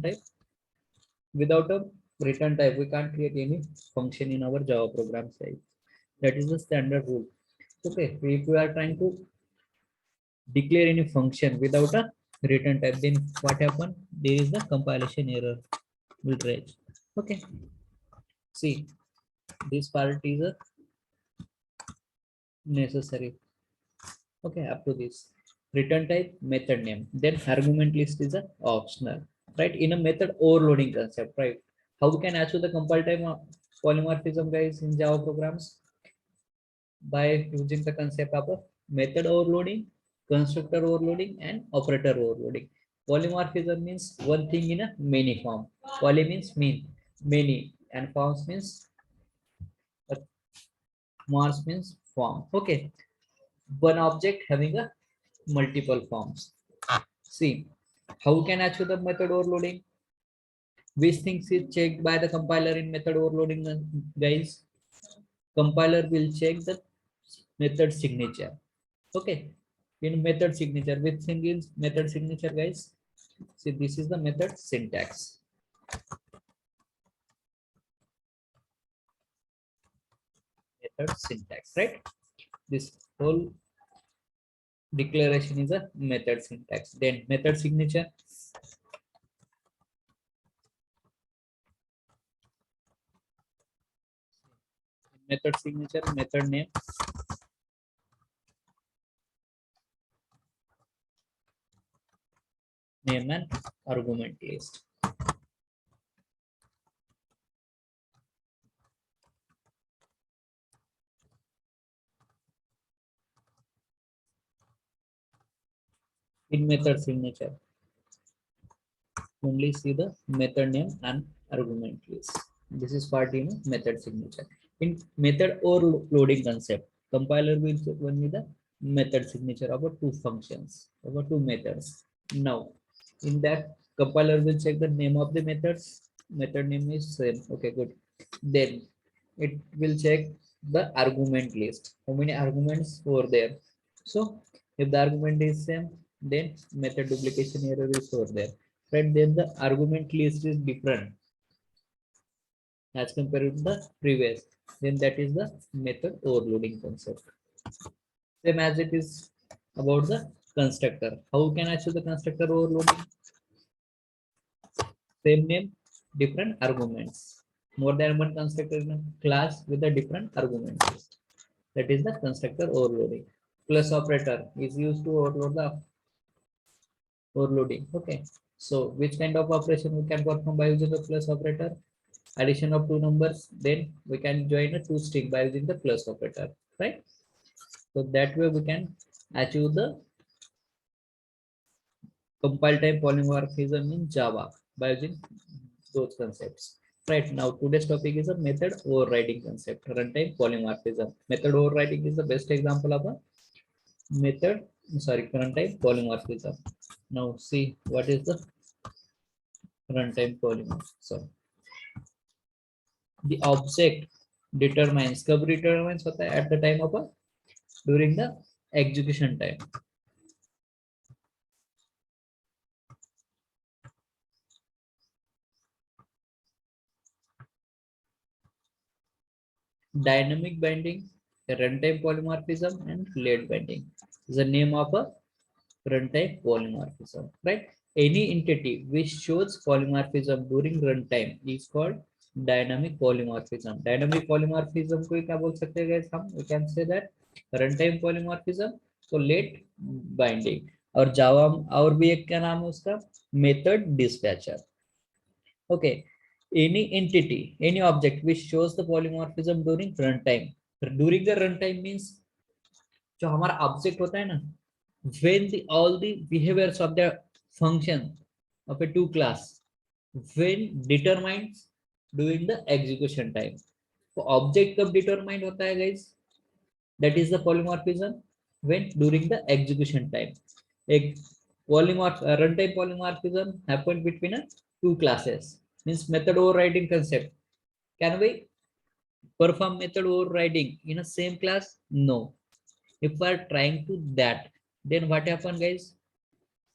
right? Without a return type, we can't create any function in our Java program side. That is the standard rule. Okay, if we are trying to declare any function without a return type, then what happen? There is the compilation error will raise. Okay, see, this part is a necessary. Okay, up to this return type, method name, then argument list is a optional, right? In a method overloading concept, right? How we can achieve the compile time polymorphism, guys, in Java programs? By using the concept of a method overloading, constructor overloading, and operator overloading. Polymorphism means one thing in a many form. Poly means mean, many, and forms means morphs means form. Okay, one object having a multiple forms. See, how can achieve the method overloading? Which things is checked by the compiler in method overloading, guys? Compiler will check the method signature. Okay, in method signature, which thing is method signature, guys? See, this is the method syntax. Method syntax, right? This whole declaration is a method syntax. Then method signature, method signature, method name, name and argument list. In method signature, only see the method name and argument list. This is part in method signature. In method overloading concept, compiler will check only the method signature about two functions, about two methods. Now, in that, compiler will check the name of the methods. Method name is same. Okay, good. Then it will check the argument list. How many arguments over there? So if the argument is same, then method duplication error is over there. Right? Then the argument list is different as compared to the previous. Then that is the method overloading concept. Same as it is about the constructor. How can I show the constructor overloading? Same name, different arguments. More than one constructor in a class with a different argument list. That is the constructor overloading. Plus operator is used to overload the overloading. Okay. So which kind of operation we can perform by using the plus operator? Addition of two numbers, then we can join a two string by using the plus operator, right? So that way we can achieve the compile time polymorphism in Java by using those concepts. Right now, today's topic is a method overriding concept, runtime polymorphism. Method overriding is the best example of a method, sorry, runtime polymorphism. Now, see what is the runtime polymorphism. The object determines, कब determines होता है? At the time of a, during the execution time. Dynamic binding, runtime polymorphism, and late binding is the name of a runtime polymorphism, right? Any entity which shows polymorphism during runtime is called dynamic polymorphism. Dynamic polymorphism को क्या बोल सकते हैं guys हम? We can say that runtime polymorphism, so late binding. और Java और भी एक क्या नाम है उसका? Method dispatcher. Okay. Any entity, any object which shows the polymorphism during runtime. During the runtime means जो हमारा ऑब्जेक्ट होता है ना, when all the behaviors of the function of a two class when determines during the execution time. तो object कब determined होता है guys? That is the polymorphism when during the execution time. एक runtime polymorphism happened between two classes. Means method overriding concept. Can we perform method overriding in a same class? No. If we are trying to that, then what happen, guys?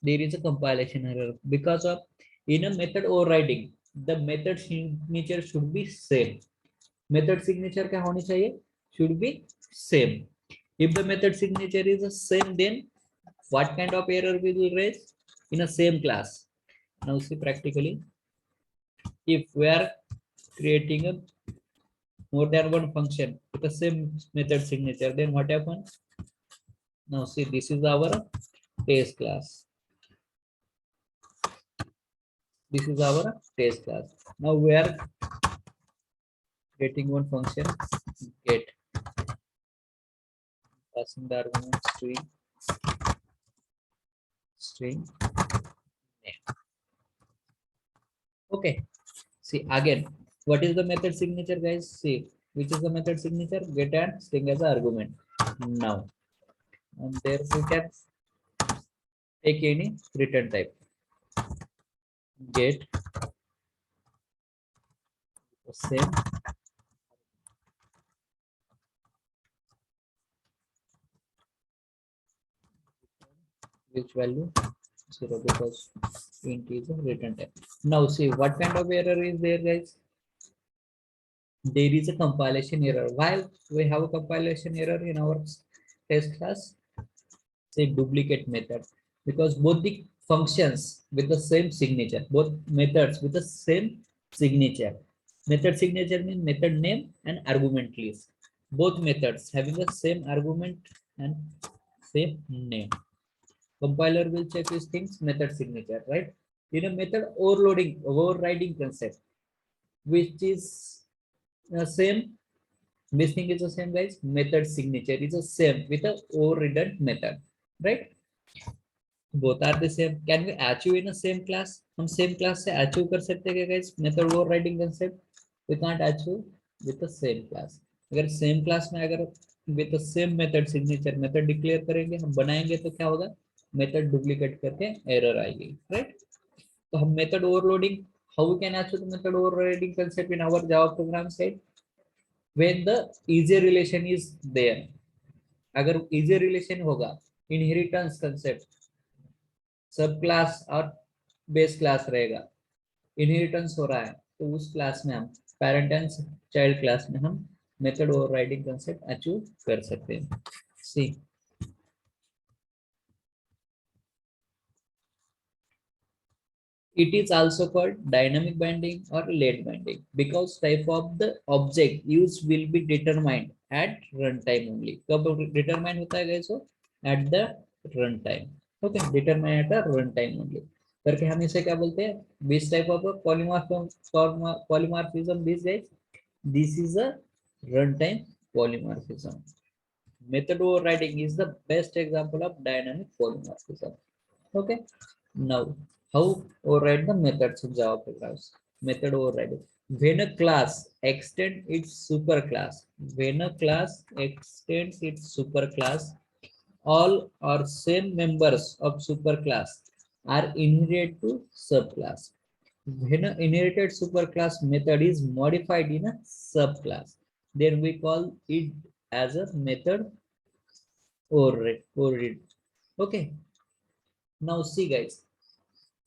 There is a compilation error because of In a method overriding, the method signature should be same. Method signature क्या होनी चाहिए? Should be same. If the method signature is the same, then what kind of error we will raise in a same class? Now see practically, if we are creating a more than one function with the same method signature, then what happens? Now see, this is our test class. This is our test class. Now we are getting one function get, passing the argument string name. Okay. See again, what is the method signature, guys? See, which is the method signature? Get and string as an argument. Now, and there we can take any return type. Get the same which value 0, because int is a return type. Now see what kind of error is there, guys? There is a compilation error. Why we have a compilation error in our test class? Say duplicate method, because both the functions with the same signature, both methods with the same signature. Method signature means method name and argument list. Both methods having the same argument and same name. Compiler will check these things, method signature, right? In a method overriding concept, which is same. This thing is the same, guys. Method signature is the same with a overridden method, right? Both are the same. Can we achieve in a same class? हम same class से achieve कर सकते हैं guys? Method overriding concept we can't achieve with the same class. अगर same class में अगर with the same method signature method declare करेंगे, हम बनाएंगे तो क्या होगा? Method duplicate करके error आएगी, right? तो हम method overloading, how we can achieve the method overriding concept in our Java program side? When the easier relation is there. अगर easier relation होगा, inheritance concept, सब क्लास और बेस क्लास रहेगा, inheritance हो रहा है, तो उस क्लास में हम पेरेंट एंड चाइल्ड क्लास में हम मेथड ओवरराइडिंग कांसेप्ट अचीव कर सकते हैं. सी it is also called dynamic binding or late binding because type of the object used will be determined at runtime only. कब determine होता है guys? At the runtime. Okay, determine at the runtime only. करके हम इसे क्या बोलते हैं? This type of a polymorphism, these guys, this is a runtime polymorphism. Method overriding is the best example of dynamic polymorphism. Okay, now how override the methods in Java programs? Method overriding. When a class extends its superclass, when a class extends its superclass, all or same members of superclass are inherited to subclass. When an inherited superclass method is modified in a subclass, then we call it as a method override. Okay. Now see, guys,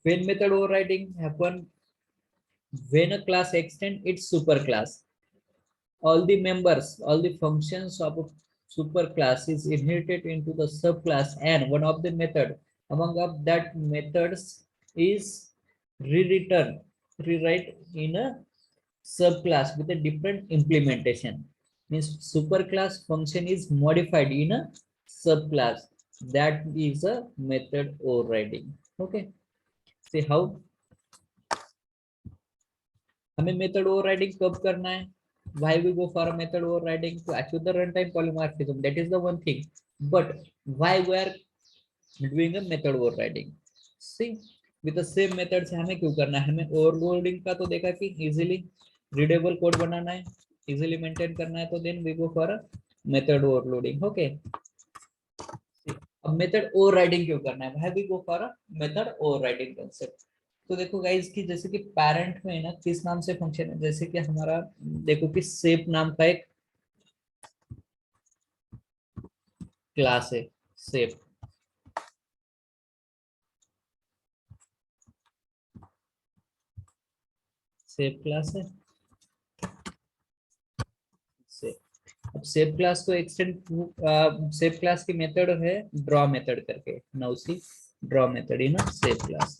when method overriding happen, when a class extend its superclass, all the members, all the functions of a superclass is inherited into the subclass, and one of the method among of that methods is rewrite in a subclass with a different implementation. Means superclass function is modified in a subclass. That is a method overriding. Okay. See how हमें method overriding कब करना है? Why we go for a method overriding? To achieve the runtime polymorphism. That is the one thing. But why we are doing a method overriding? See, with the same method से हमें क्यों करना है? हमें overloading का तो देखा कि easily readable code बनाना है, easily maintain करना है, तो then we go for a method overloading. Okay. अब मेथड ओवरराइडिंग क्यों करना है? Why we go for a method overriding concept? तो देखो गाइस कि जैसे कि पेरेंट में ना किस नाम से फंक्शन है, जैसे कि हमारा देखो कि सेप नाम का एक क्लास है, सेप. सेव क्लास है। अब सेव क्लास को एक्सटेंड, सेव क्लास की मेथड है ड्रॉ मेथड करके, now see draw method in save class,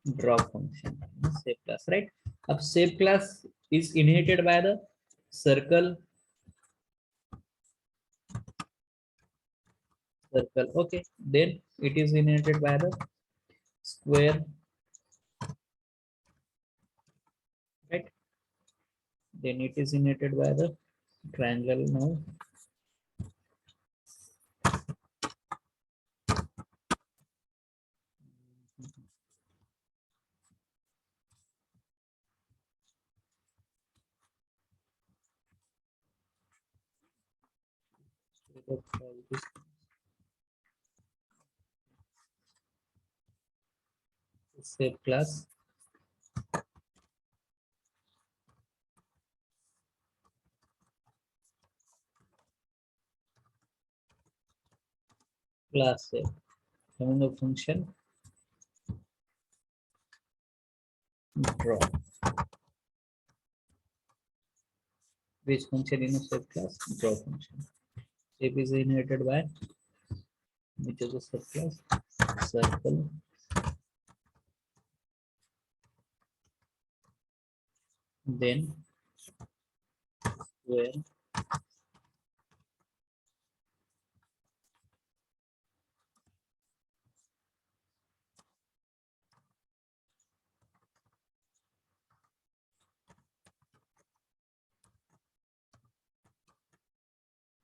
draw function save class, right. अब save class is inherited by the circle, okay, then it is inherited by the square, right, then it is inherited by the triangle. Now save class, class save, coming the function draw, which function in a save class, draw function. Save is inherited by, which is a subclass, circle, then square,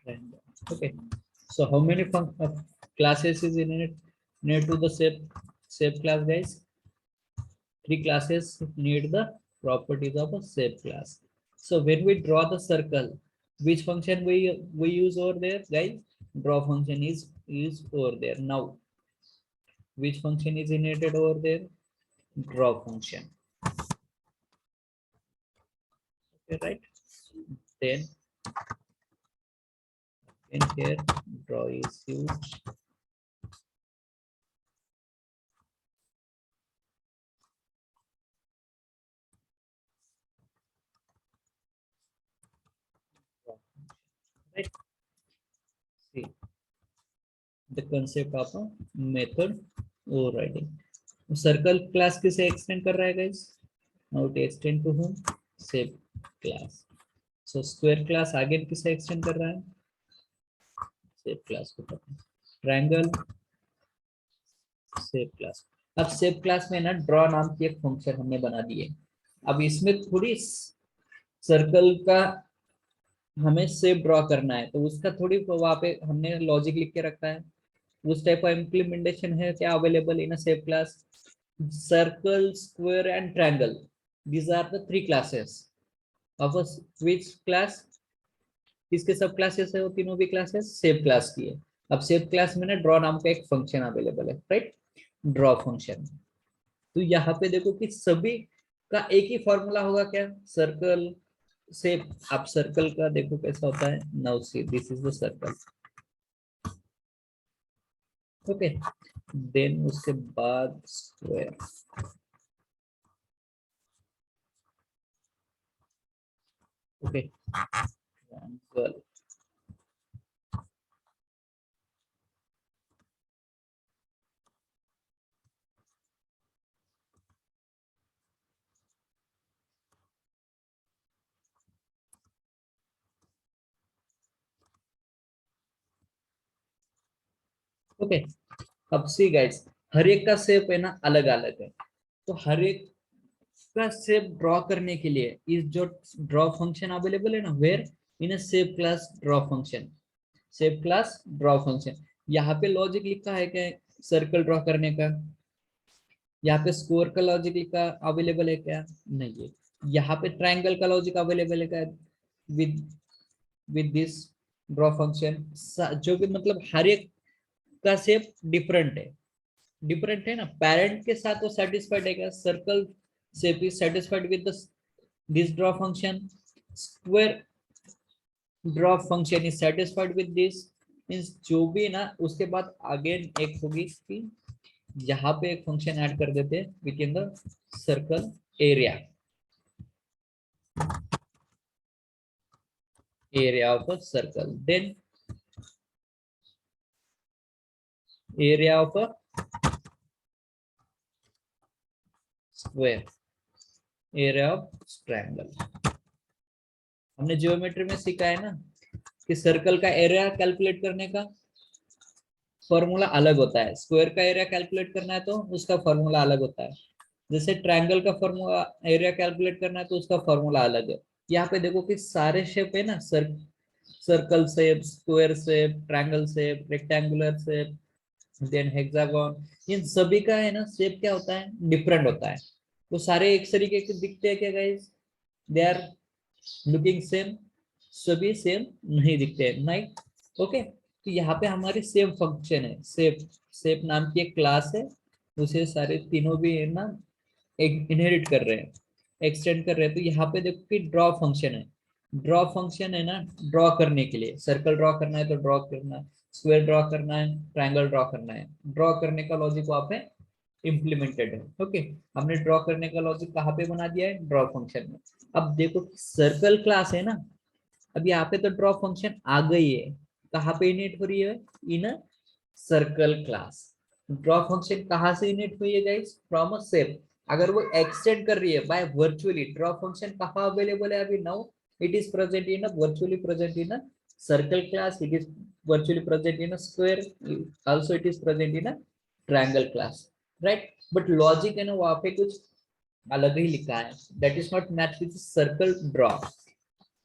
triangle. Okay, so how many classes is inherent to the save class, guys? 3 classes need the properties of a save class. So when we draw the circle, which function we use over there, guys? Draw function is over there. Now which function is inherited over there? Draw function. Okay, right? Then in here draw is used. Right? See the concept of a method overriding. Circle class किसे extend कर रहा है guys? Now it extend to whom shape class. So square class आगे किसे extend कर रहा है? Shape class को. Triangle shape class. अब सेव क्लास में ना ड्रॉ नाम की एक फंक्शन हमने बना दी है. अब इसमें थोड़ी सर्कल का हमें सेव ड्रॉ करना है, तो उसका थोड़ी वहां पे हमने लॉजिक लिख के रखा है. उस टाइप का इम्प्लीमेंटेशन है क्या available in a save class? circle, square and triangle, these are the 3 classes of a which class? किसके सब क्लासेस है? वो तीनों भी क्लासेस सेव क्लास की है. अब सेव क्लास में ना ड्रॉ नाम का एक फंक्शन अवेलेबल है, राइट, ड्रॉ फंक्शन. तो यहाँ पे देखो कि सभी का एक ही फॉर्मूला होगा क्या? Circle save. आप सर्कल का देखो कैसा होता है. Now see this is the circle. Okay, then उसके बाद स्क्वायर. Okay, triangle. ओके, अब सी गाइस, हर एक का शेप है ना अलग अलग है. तो हर एक का शेप ड्रॉ करने के लिए इस जो ड्रॉ फंक्शन अवेलेबल है ना, where in a shape class draw function, shape class draw function. यहाँ पे लॉजिक लिखा है क्या सर्कल ड्रॉ करने का? यहाँ पे स्क्वायर का लॉजिक लिखा अवेलेबल है क्या? नहीं है. यहाँ पे ट्रायंगल का लॉजिक अवेलेबल है क्या with with this draw function? जो भी मतलब हर एक का शेप डिफरेंट है. डिफरेंट है ना, पेरेंट के साथ वो सेटिस्फाइड है क्या? Circle shape is satisfied with this draw function. Square draw function is satisfied with this. Means जो भी ना, उसके बाद अगेन एक होगी कि यहाँ पे एक फंक्शन ऐड कर देते हैं with in the circle area. area of a circle, then area of a square, area of triangle. हमने ज्योमेट्री में सीखा है ना कि सर्कल का एरिया कैलकुलेट करने का फॉर्मूला अलग होता है, स्क्वायर का एरिया कैलकुलेट करना है तो उसका फॉर्मूला अलग होता है, जैसे ट्रायंगल का फॉर्मूला एरिया कैलकुलेट करना है तो उसका फॉर्मूला अलग है। यहाँ पे देखो कि सारे शेप है ना, circle shape, square shape, triangle shape, rectangular shape, then hexagon, इन सभी का है ना शेप क्या होता है, डिफरेंट होता है। वो सारे एक तरीके के दिखते हैं क्या guys? They are looking same? सभी सेम नहीं दिखते हैं, नहीं। ओके, तो यहाँ पे हमारी सेम फंक्शन है, सेप सेप नाम की एक क्लास है, उसे सारे तीनों भी है ना एक इनहेरिट कर रहे हैं, एक्सटेंड कर रहे हैं। तो यहाँ पे देखो कि ड्रॉ फंक्शन है, ड्रॉ फंक्शन है ना, ड्रॉ करने के लिए सर्कल ड्रॉ करना है तो ड्रॉ करना है, स्क्वायर ड्रॉ करना है, ट्रायंगल ड्रॉ करना है, ड्रॉ करने का लॉजिक वहां पे इम्प्लीमेंटेड है। ओके, हमने ड्रॉ करने का लॉजिक कहाँ पे बना दिया है, ड्रॉ फंक्शन में। अब देखो सर्कल क्लास है ना, अब यहाँ पे तो ड्रॉ फंक्शन आ गई है, कहाँ पे इनिट हो रही है, in a circle class. Draw function कहाँ से इनिट हुई है गाइस, फ्रॉम अ शेप। अगर वो एक्सटेंड कर रही है बाय वर्चुअली, ड्रॉ फंक्शन कहाँ अवेलेबल है अभी, now it is present in a virtually present in a circle class, it is virtually present in a square, also it is present in a triangle class, right. But logic है ना वहां पे कुछ अलग ही लिखा है, that is not match with circle draw.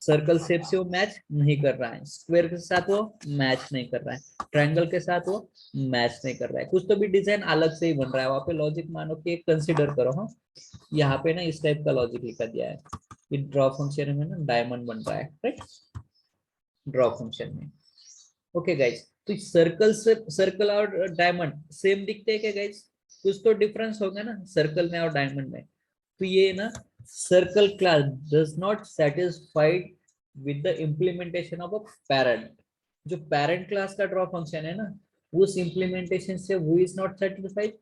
Circle shape से वो मैच नहीं कर रहा है, स्क्वायर के साथ वो मैच नहीं कर रहा है, ट्रायंगल के साथ वो मैच नहीं कर रहा है, कुछ तो भी डिजाइन अलग से ही बन रहा है वहां पे। लॉजिक मानो कि कंसिडर करो, हाँ यहाँ पे ना इस टाइप का लॉजिक लिखा दिया है कि ड्रॉ फंक्शन में ना डायमंड बन रहा है, राइट, ड्रॉ फंक्शन में। ओके गाइज, तो सर्कल से सर्कल और डायमंड सेम दिखते हैं क्या गाइज? कुछ तो डिफरेंस होगा ना सर्कल में और डायमंड में। तो ये ना circle class does not satisfied with the implementation of a parent. जो पेरेंट क्लास का ड्रॉ फंक्शन है ना, उस इम्प्लीमेंटेशन से वो is not satisfied.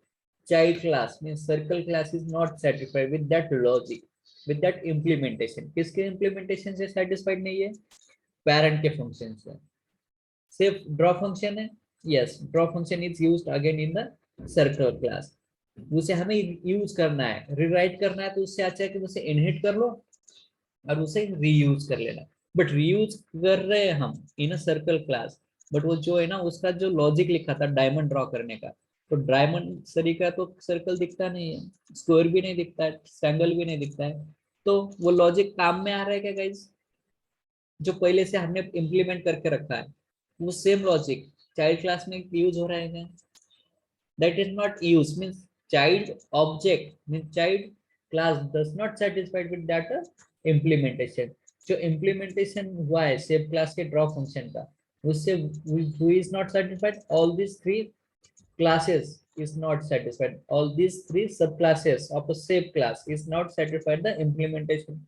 Child class mean circle class is not satisfied with that logic, with that implementation. किसके implementation से satisfied नहीं है? पेरेंट के फंक्शन से। सिर्फ ड्रॉ फंक्शन है, yes, draw function is used again in the circle class. उसे हमें यूज करना है, रिराइट करना है, तो उससे अच्छा है कि उसे इनहिट कर लो और उसे रीयूज कर लेना। बट रीयूज कर रहे हैं हम इन अ सर्कल क्लास, बट वो जो है ना उसका जो लॉजिक लिखा था डायमंड ड्रॉ करने का, तो डायमंड तरीका तो सर्कल दिखता नहीं है, स्क्वायर भी नहीं दिखता है, ट्रायंगल भी नहीं दिखता है। तो वो लॉजिक काम में आ रहा है क्या गाइज, जो पहले से हमने इम्प्लीमेंट करके रखा है वो सेम लॉजिक चाइल्ड क्लास में यूज हो रहा है क्या? That is not use means child object means child class does not satisfied with that implementation। जो implementation हुआ है shape class के draw function का, उससे who is not satisfied, all these three classes is not satisfied, all these three subclasses of a shape class is not satisfied the implementation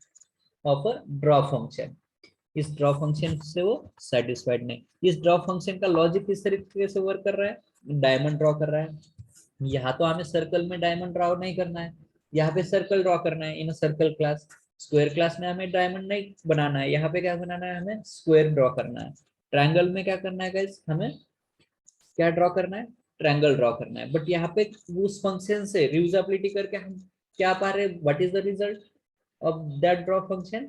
of a draw function। इस draw function से वो satisfied नहीं। इस draw function का logic किस तरीके से work कर रहा है, डायमंड ड्रॉ कर रहा है। यहाँ तो हमें सर्कल में डायमंड ड्रॉ नहीं करना है, यहाँ पे सर्कल ड्रॉ करना है इन सर्कल क्लास। स्क्वायर क्लास में हमें डायमंड नहीं बनाना है, यहाँ पे क्या बनाना है, हमें स्क्वायर ड्रॉ करना है। ट्रायंगल में क्या करना है गाइस, हमें क्या ड्रॉ करना है, ट्रायंगल ड्रॉ करना है। बट यहाँ पे उस फंक्शन से रियूजेबिलिटी करके हम क्या पा रहे हैं, what is the result of that draw function,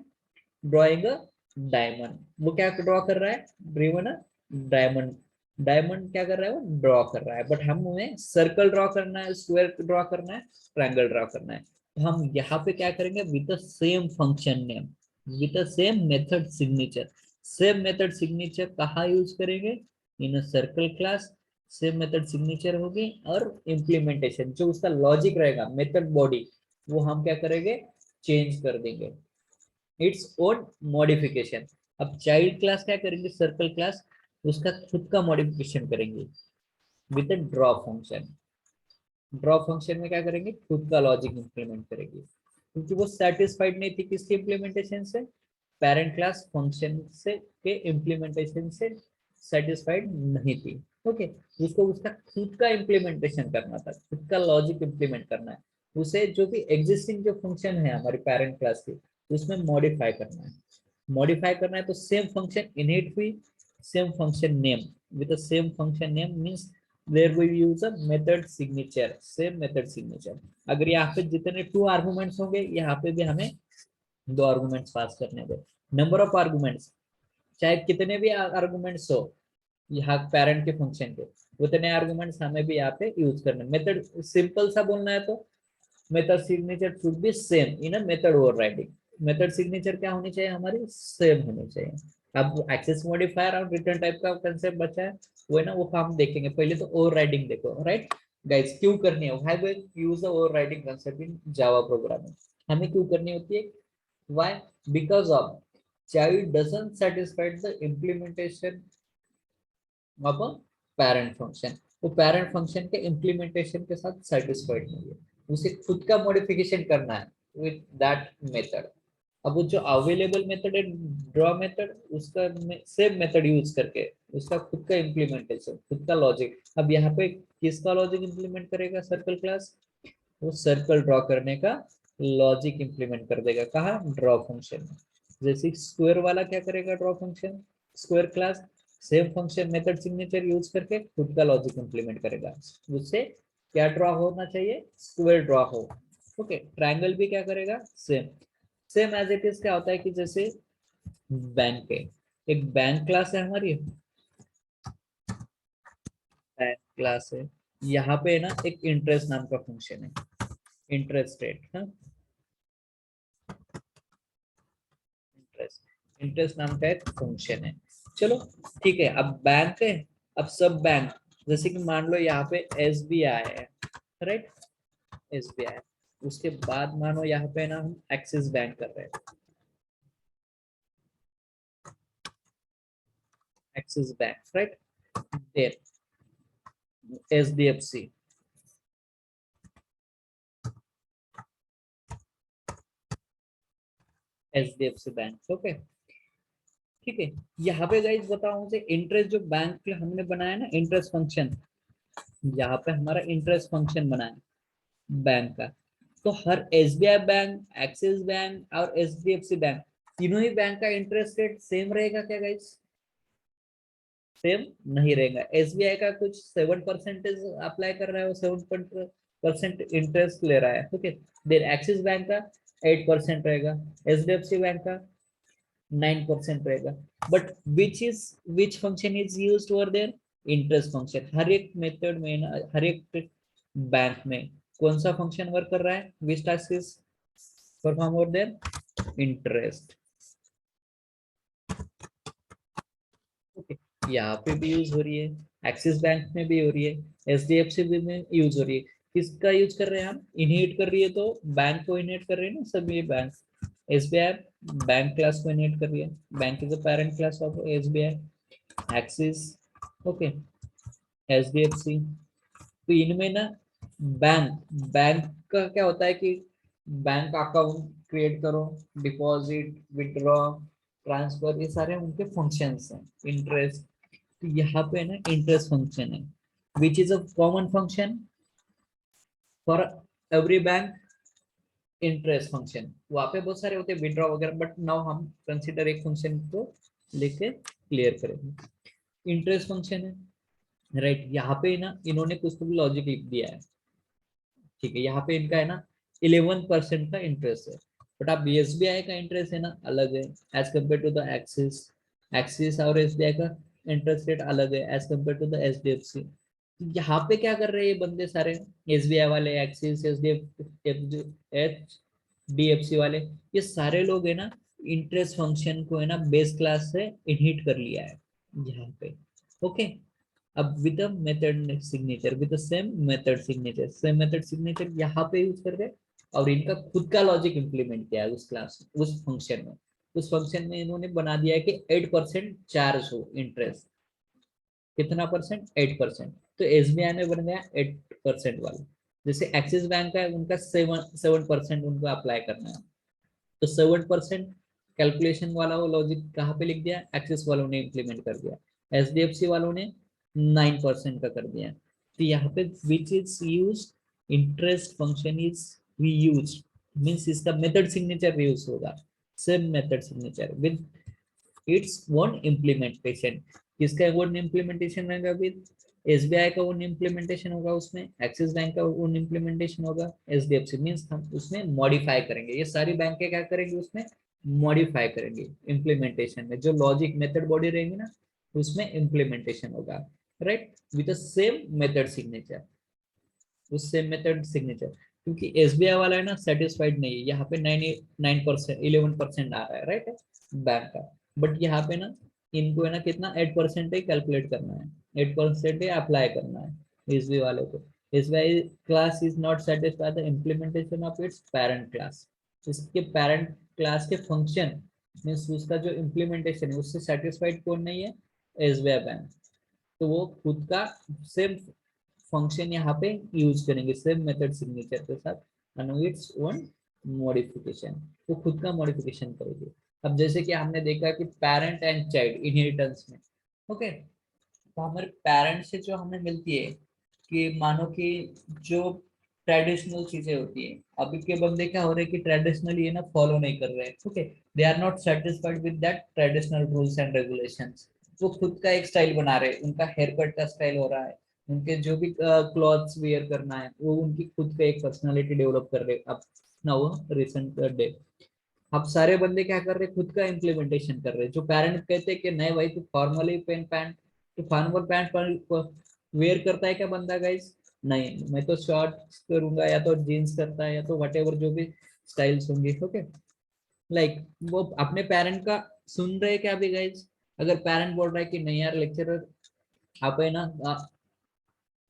drawing a diamond. वो क्या ड्रॉ कर रहा है, ड्रीवन डायमंड। डायमंड क्या कर रहा है, वो ड्रॉ कर रहा है। बट हमें सर्कल ड्रॉ करना है, स्क्वायर ड्रॉ करना है, ट्रायंगल ड्रॉ करना है। तो हम यहाँ पे क्या करेंगे, with the same function name, with the same method signature. Same method signature कहाँ यूज करेंगे, in a circle class. Same method signature होगी और इम्प्लीमेंटेशन जो उसका लॉजिक रहेगा, मेथड बॉडी, वो हम क्या करेंगे, चेंज कर देंगे, इट्स ओन मॉडिफिकेशन। अब चाइल्ड क्लास क्या करेंगे, सर्कल क्लास उसका खुद का मॉडिफिकेशन करेंगे with draw function. Draw function में क्या करेंगे, खुद का लॉजिक इंप्लीमेंट करेंगे, क्योंकि वो सेटिस्फाइड नहीं थी किसके इम्प्लीमेंटेशन से, पेरेंट क्लास फंक्शन से के इम्प्लीमेंटेशन से सेटिस्फाइड नहीं थी। ओके, उसको उसका खुद का इम्प्लीमेंटेशन करना था, खुद का लॉजिक इम्प्लीमेंट करना है, उसे जो भी एग्जिस्टिंग जो फंक्शन है हमारी पेरेंट क्लास की उसमें मॉडिफाई करना है। मॉडिफाई करना है तो सेम फंक्शन इनहेरिट हुई, same function name with the same function name means there we use a method signature, same method signature. अगर यहाँ पे जितने 2 आर्गुमेंट्स होंगे यहाँ पे भी हमें 2 आर्गुमेंट्स पास करने दो। नंबर ऑफ आर्गुमेंट्स चाहे कितने भी आर्गुमेंट्स हो यहाँ पेरेंट के फंक्शन के, उतने आर्गुमेंट्स हमें भी यहाँ पे यूज करने। मेथड सिंपल सा बोलना है तो method signature should be same in a method overriding. Method signature क्या होनी चाहिए हमारी, सेम होनी चाहिए। अब एक्सेस मॉडिफायर और रिटर्न टाइप का कंसेप्ट बचा है, वो है ना, वो हम देखेंगे। पहले तो ओवरराइडिंग देखो, राइट गाइस, क्यों करनी है, why we use the overriding concept in Java programming. हमें क्यों करनी होती है, why, because of child doesn't satisfied the implementation of a parent function. वो पेरेंट फंक्शन के इम्प्लीमेंटेशन के साथ सेटिस्फाइड नहीं है, उसे खुद का मॉडिफिकेशन करना है विद दैट मेथड। अब वो जो अवेलेबल मेथड है ड्रॉ मेथड, उसका सेम मेथड यूज करके उसका खुद का इम्प्लीमेंटेशन, खुद का लॉजिक। अब यहाँ पे किसका लॉजिक इंप्लीमेंट करेगा सर्कल क्लास, वो सर्कल ड्रॉ करने का लॉजिक इंप्लीमेंट कर देगा कहाँ, ड्रॉ फंक्शन में। जैसे स्क्वायर वाला क्या करेगा, draw function square class same function method signature use करके खुद का लॉजिक इंप्लीमेंट करेगा। उससे क्या ड्रॉ होना चाहिए, स्क्वायर ड्रॉ हो। ओके, ट्रायंगल भी क्या करेगा, same. Same as it is क्या होता है कि जैसे बैंक है, एक बैंक क्लास है हमारी, बैंक क्लास है, यहाँ पे ना एक इंटरेस्ट नाम का फंक्शन है, इंटरेस्ट रेट, हाँ, इंटरेस्ट, इंटरेस्ट नाम का एक फंक्शन है। चलो ठीक है, अब बैंक है, अब सब बैंक, जैसे कि मान लो यहाँ पे एसबीआई है, राइट, एसबीआई, उसके बाद मानो यहाँ पे ना हम एक्सिस बैंक कर रहे हैं, Axis bank, right, then HDFC, HDFC bank, okay, ठीक है। यहाँ पे गाइस बताओ मुझे, इंटरेस्ट जो बैंक के हमने बनाया ना इंटरेस्ट फंक्शन, यहाँ पे हमारा इंटरेस्ट फंक्शन बना है बैंक का, तो हर एसबीआई बैंक, एक्सिस बैंक और एचडीएफसी बैंक, तीनों ही बैंक का इंटरेस्ट रेट सेम रहेगा क्या गाइस, सेम नहीं रहेगा। एसबीआई का कुछ 7% अप्लाई कर रहा है, वो 7% इंटरेस्ट ले रहा है, ओके। देन एक्सिस बैंक का 8% रहेगा, एचडीएफसी बैंक का 9% रहेगा। But which function is used over there, interest function. हर एक मेथड में ना, हर एक बैंक में कौन सा फंक्शन वर्क कर रहा है, which task is perform over there, interest, okay. यहाँ पे भी यूज हो रही है, एक्सिस बैंक में भी हो रही है, एचडीएफसी में यूज हो रही है। किसका यूज कर रहे हैं हम, इनहेरिट कर रही है तो बैंक को इनहेरिट कर रहे हैं ना सभी बैंक। एसबीआई बैंक क्लास को इनहेरिट कर रही है, bank is a parent class of SBI, axis, okay, HDFC. तो इनमें ना बैंक, बैंक का क्या होता है कि बैंक अकाउंट क्रिएट करो, डिपॉजिट, विड्रॉ, ट्रांसफर, ये सारे उनके फंक्शंस हैं। इंटरेस्ट, तो यहाँ पे ना इंटरेस्ट फंक्शन है which is a common function for every bank. Interest function वहाँ पे बहुत सारे होते हैं विड्रॉ वगैरह, बट नाउ हम कंसिडर एक फंक्शन को लेके क्लियर करेंगे। इंटरेस्ट फंक्शन है, राइट, यहाँ पे ना इन्होंने कुछ तो भी लॉजिक लिख दिया है, ठीक है। यहाँ पे इनका है ना 11% का इंटरेस्ट है, बट आप एसबीआई का इंटरेस्ट है ना अलग है as compare to the Axis, Axis और एसबीआई का इंटरेस्ट रेट अलग है as compare to the HDFC. यहाँ पे क्या कर रहे हैं ये बंदे सारे, एसबीआई वाले, Axis, H D F C वाले, ये सारे लोग है ना इंटरेस्ट फंक्शन को है ना बेस क्लास से इनहिट कर लिया है यहाँ पे, ओके। अब with method signature, with same method signature, same method signature यहाँ पे यूज कर रहे, और इनका खुद का लॉजिक इंप्लीमेंट किया है उस क्लास, उस फंक्शन में। उस फंक्शन में इन्होंने बना दिया है कि 8% चार्ज हो इंटरेस्ट, कितना परसेंट, 8%। तो एसबीआई में बन गया 8% वाला। जैसे एक्सिस बैंक का है, उनका 7% उनको अप्लाई करना है, तो 7% कैलकुलेशन वाला वो लॉजिक कहाँ पे लिख दिया, एक्सिस वालों ने इम्प्लीमेंट कर दिया, एचडीएफसी वालों ने 9% का कर दिया। तो यहाँ पे which is use, interest function is we use, means इसका मेथड सिग्नेचर यूज होगा, same method signature with its own implementation. किसका वन इम्प्लीमेंटेशन रहेगा? विद एसबीआई का वन इम्प्लीमेंटेशन होगा, उसमें एक्सिस बैंक का वन इम्प्लीमेंटेशन होगा, एचडीएफसी मींस हम उसमें मॉडिफाई करेंगे। ये सारी बैंक क्या करेंगे? उसमें मॉडिफाई करेंगे इम्प्लीमेंटेशन में। जो लॉजिक मेथड बॉडी रहेगी ना, उसमें इम्प्लीमेंटेशन होगा, right, with same method signature, उस सेम मेथड सिग्नेचर। क्योंकि एसबीआई वाला है ना सेटिस्फाइड नहीं है, यहाँ पे 9% 11% आ रहा है, राइट, बैंक का। बट यहाँ पे ना इनको है ना कितना 8% ही कैलकुलेट करना है, 8% ही अप्लाई करना है एसबीआई वाले को। SBI class is not satisfied the implementation of its parent class. इसके पेरेंट क्लास के फंक्शन मीन्स उसका जो इम्प्लीमेंटेशन है उससे सेटिस्फाइड कौन नहीं है? SBI bank. तो वो खुद का सेम फंक्शन यहाँ पे यूज करेंगे सेम मेथड सिग्नेचर के साथ, एंड इट्स वन मॉडिफिकेशन, वो खुद का मॉडिफिकेशन करेंगे। अब जैसे कि हमने देखा कि पेरेंट एंड चाइल्ड इनहेरिटेंस में, ओके, तो हमारे पेरेंट से जो हमें मिलती है कि मानो कि जो ट्रेडिशनल चीजें होती है, अभी के बंदे क्या हो रहे हैं कि ट्रेडिशनल ये ना फॉलो नहीं कर रहे हैं, okay, they are not satisfied with that traditional rules and regulations. वो खुद का एक स्टाइल बना रहे हैं, उनका हेयर कट का स्टाइल हो रहा है, उनके जो भी क्लॉथ्स वेयर करना है वो उनकी खुद का एक पर्सनालिटी डेवलप कर रहे हैं अब ना, वो रिसेंट डे। अब सारे बंदे क्या कर रहे हैं? खुद का इम्प्लीमेंटेशन कर रहे हैं। जो पेरेंट कहते हैं कि नहीं भाई तू फॉर्मली पेन पैंट, तो फॉर्मल पैंट वेयर करता है क्या बंदा? गाइस नहीं, मैं तो शॉर्ट्स करूंगा या तो जीन्स करता है या तो व्हाटएवर जो भी स्टाइल्स होंगे, ओके। लाइक वो अपने पेरेंट का सुन रहे हैं क्या अभी गाइस? अगर पेरेंट बोल रहा है कि नहीं यार लेक्चरर आप है ना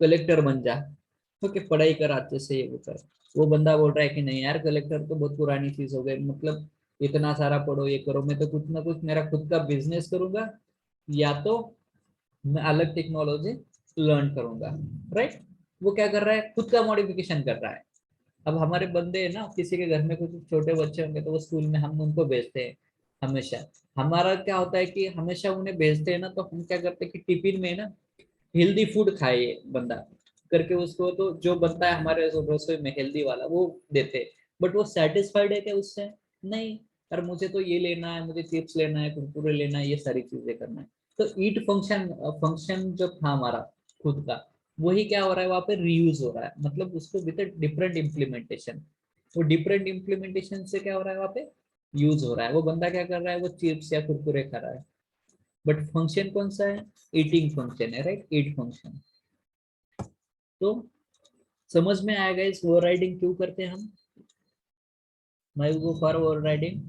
कलेक्टर बन जा, ओके, पढ़ाई कर अच्छे से, ये वो कर, वो बंदा बोल रहा है कि नहीं यार कलेक्टर तो बहुत पुरानी चीज हो गई, मतलब इतना सारा पढ़ो ये करो, मैं तो कुछ ना कुछ मेरा खुद का बिजनेस करूंगा या तो मैं अलग टेक्नोलॉजी लर्न करूंगा, राइट। वो क्या कर रहा है? खुद का मॉडिफिकेशन कर रहा है। अब हमारे बंदे है ना, किसी के घर में कुछ छोटे बच्चे होंगे तो वो स्कूल में हम उनको भेजते हैं हमेशा। हमारा क्या होता है कि हमेशा उन्हें भेजते हैं ना, तो हम क्या करते हैं कि टिफिन में ना हेल्दी फूड खाए ये बंदा करके उसको, तो जो बनता है हमारे रसोई में हेल्दी वाला वो देते। बट वो सेटिस्फाइड है क्या उससे? नहीं, और मुझे तो ये लेना है, मुझे चिप्स लेना है, कुरकुरे लेना है, ये सारी चीजें करना है। तो ईट फंक्शन फंक्शन जो था हमारा खुद का, वही क्या हो रहा है वहां पे? रीयूज हो रहा है, मतलब उसको विद डिफरेंट इम्प्लीमेंटेशन। वो डिफरेंट इम्प्लीमेंटेशन से क्या हो रहा है वहां पे? यूज हो रहा है। वो बंदा क्या कर रहा है? वो चिप्स या कुरकुरे खा रहा है, बट फंक्शन कौन सा है? ईटिंग फंक्शन है, राइट, ईट फंक्शन। तो समझ में आएगा इस ओवर राइडिंग क्यों करते हैं हम? मैं go for over riding.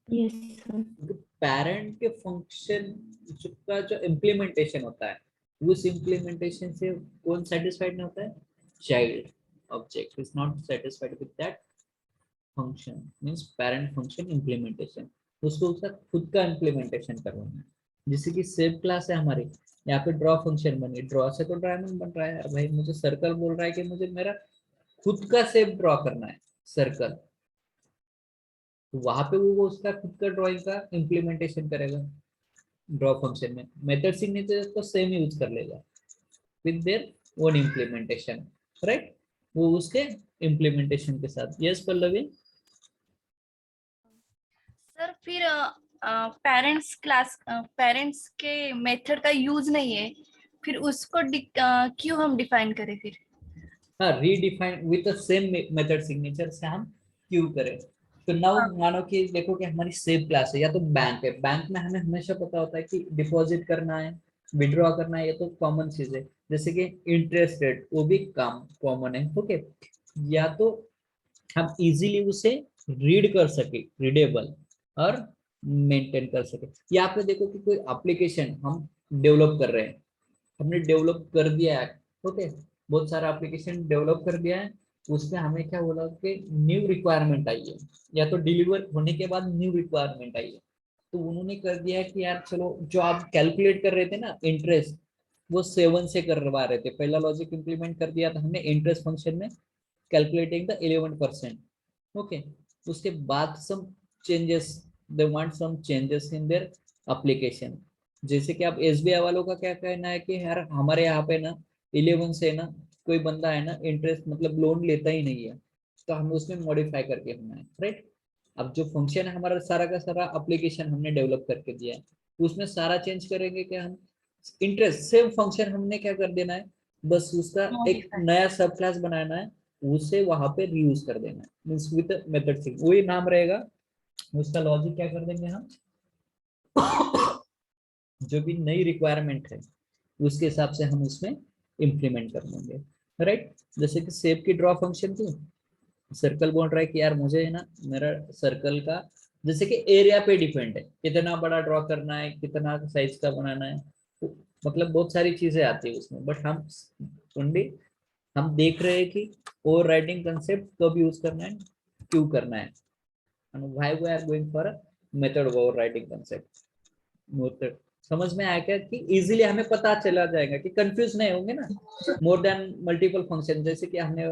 Yes sir. Parent के फंक्शन का जो इम्प्लीमेंटेशन होता है, उस इम्प्लीमेंटेशन से कौन सेटिस्फाइड नहीं होता है? Child object is not satisfied with that function, means parent function implementation. उसको उसका खुद का इम्प्लीमेंटेशन करवाना है। जैसे कि सेव क्लास है हमारी, यहाँ पे ड्रॉ फंक्शन बनी, ड्रॉ से तो डायमंड बन रहा है यार भाई, मुझे सर्कल बोल रहा है कि मुझे मेरा खुद का सेव ड्रॉ करना है सर्कल, तो वहां पे वो उसका खुद का ड्राइंग का इम्प्लीमेंटेशन करेगा ड्रॉ फंक्शन में। मेथड सिग्नेचर तो सेम यूज कर लेगा with their own implementation, right, वो उसके इम्प्लीमेंटेशन के साथ। यस पल्लवी। सर फिर पेरेंट्स के मेथड का यूज नहीं है, फिर उसको क्यों हम डिफाइन करें फिर? हाँ, redefine with the same method signature से हम क्यों करें? तो नाउ हाँ। मानो कि देखो कि हमारी सेव क्लास है या तो बैंक है, बैंक में हमें हमेशा पता होता है कि डिपॉजिट करना है, विड्रॉ करना है, ये तो कॉमन चीज है। जैसे कि इंटरेस्ट रेट, वो भी काम कॉमन है, ओके। या तो हम इजीली उसे रीड कर सके, रीडेबल, और मेंटेन कर सके। या आपने देखो कि कोई एप्लीकेशन हम डेवलप कर रहे हैं, हमने डेवलप कर दिया है, ओके, बहुत सारा एप्लीकेशन डेवलप कर दिया है, उसमें हमें क्या बोला कि न्यू रिक्वायरमेंट आई है, या तो डिलीवर होने के बाद न्यू रिक्वायरमेंट आई है। तो उन्होंने कर दिया है कि यार चलो जो आप कैलकुलेट कर रहे थे ना इंटरेस्ट, वो 7 से करवा रहे थे, पहला लॉजिक इंप्लीमेंट कर दिया था हमने इंटरेस्ट फंक्शन में, कैलकुलेटिंग द 11%, ओके। उसके बाद some changes, they want some changes in their application. जैसे कि आप एसबीआई वालों का क्या कहना है कि यार हमारे यहाँ पे ना 11 से ना कोई बंदा है ना इंटरेस्ट मतलब लोन लेता ही नहीं है, तो हमें उसमें मॉडिफाई करके होना है, राइट। अब जो फंक्शन है हमारा सारा का सारा एप्लीकेशन हमने डेवलप करके दिया है, उसमें सारा चेंज करेंगे क्या हम, इंटरेस्ट सेम फंक्शन हमने क्या कर देना है, बस उसका एक मॉडिफाई। नया सब क्लास बनाना है, उसे वहां पे रीयूज कर देना है, मीन्स विद मेथड से वही नाम रहेगा, उसका लॉजिक क्या कर देंगे हम, जो भी नई रिक्वायरमेंट है उसके हिसाब से हम उसमें इम्प्लीमेंट कर लेंगे, राइट। जैसे कि सेव की ड्रॉ फंक्शन थी, सर्कल बोल रहा है कि यार मुझे है ना मेरा सर्कल का जैसे कि एरिया पे डिपेंड है, कितना बड़ा ड्रॉ करना है, कितना साइज का बनाना है, तो मतलब बहुत सारी चीजें आती है उसमें, बट हम ओनली हम देख रहे हैं कि ओवर राइटिंग कंसेप्ट कब यूज करना है, क्यों करना है, and why we are going for a method of overriding concept method। समझ में आया क्या कि इजीली हमें पता चला जाएगा कि कंफ्यूज नहीं होंगे ना, मोर देन मल्टीपल फंक्शन, जैसे कि हमने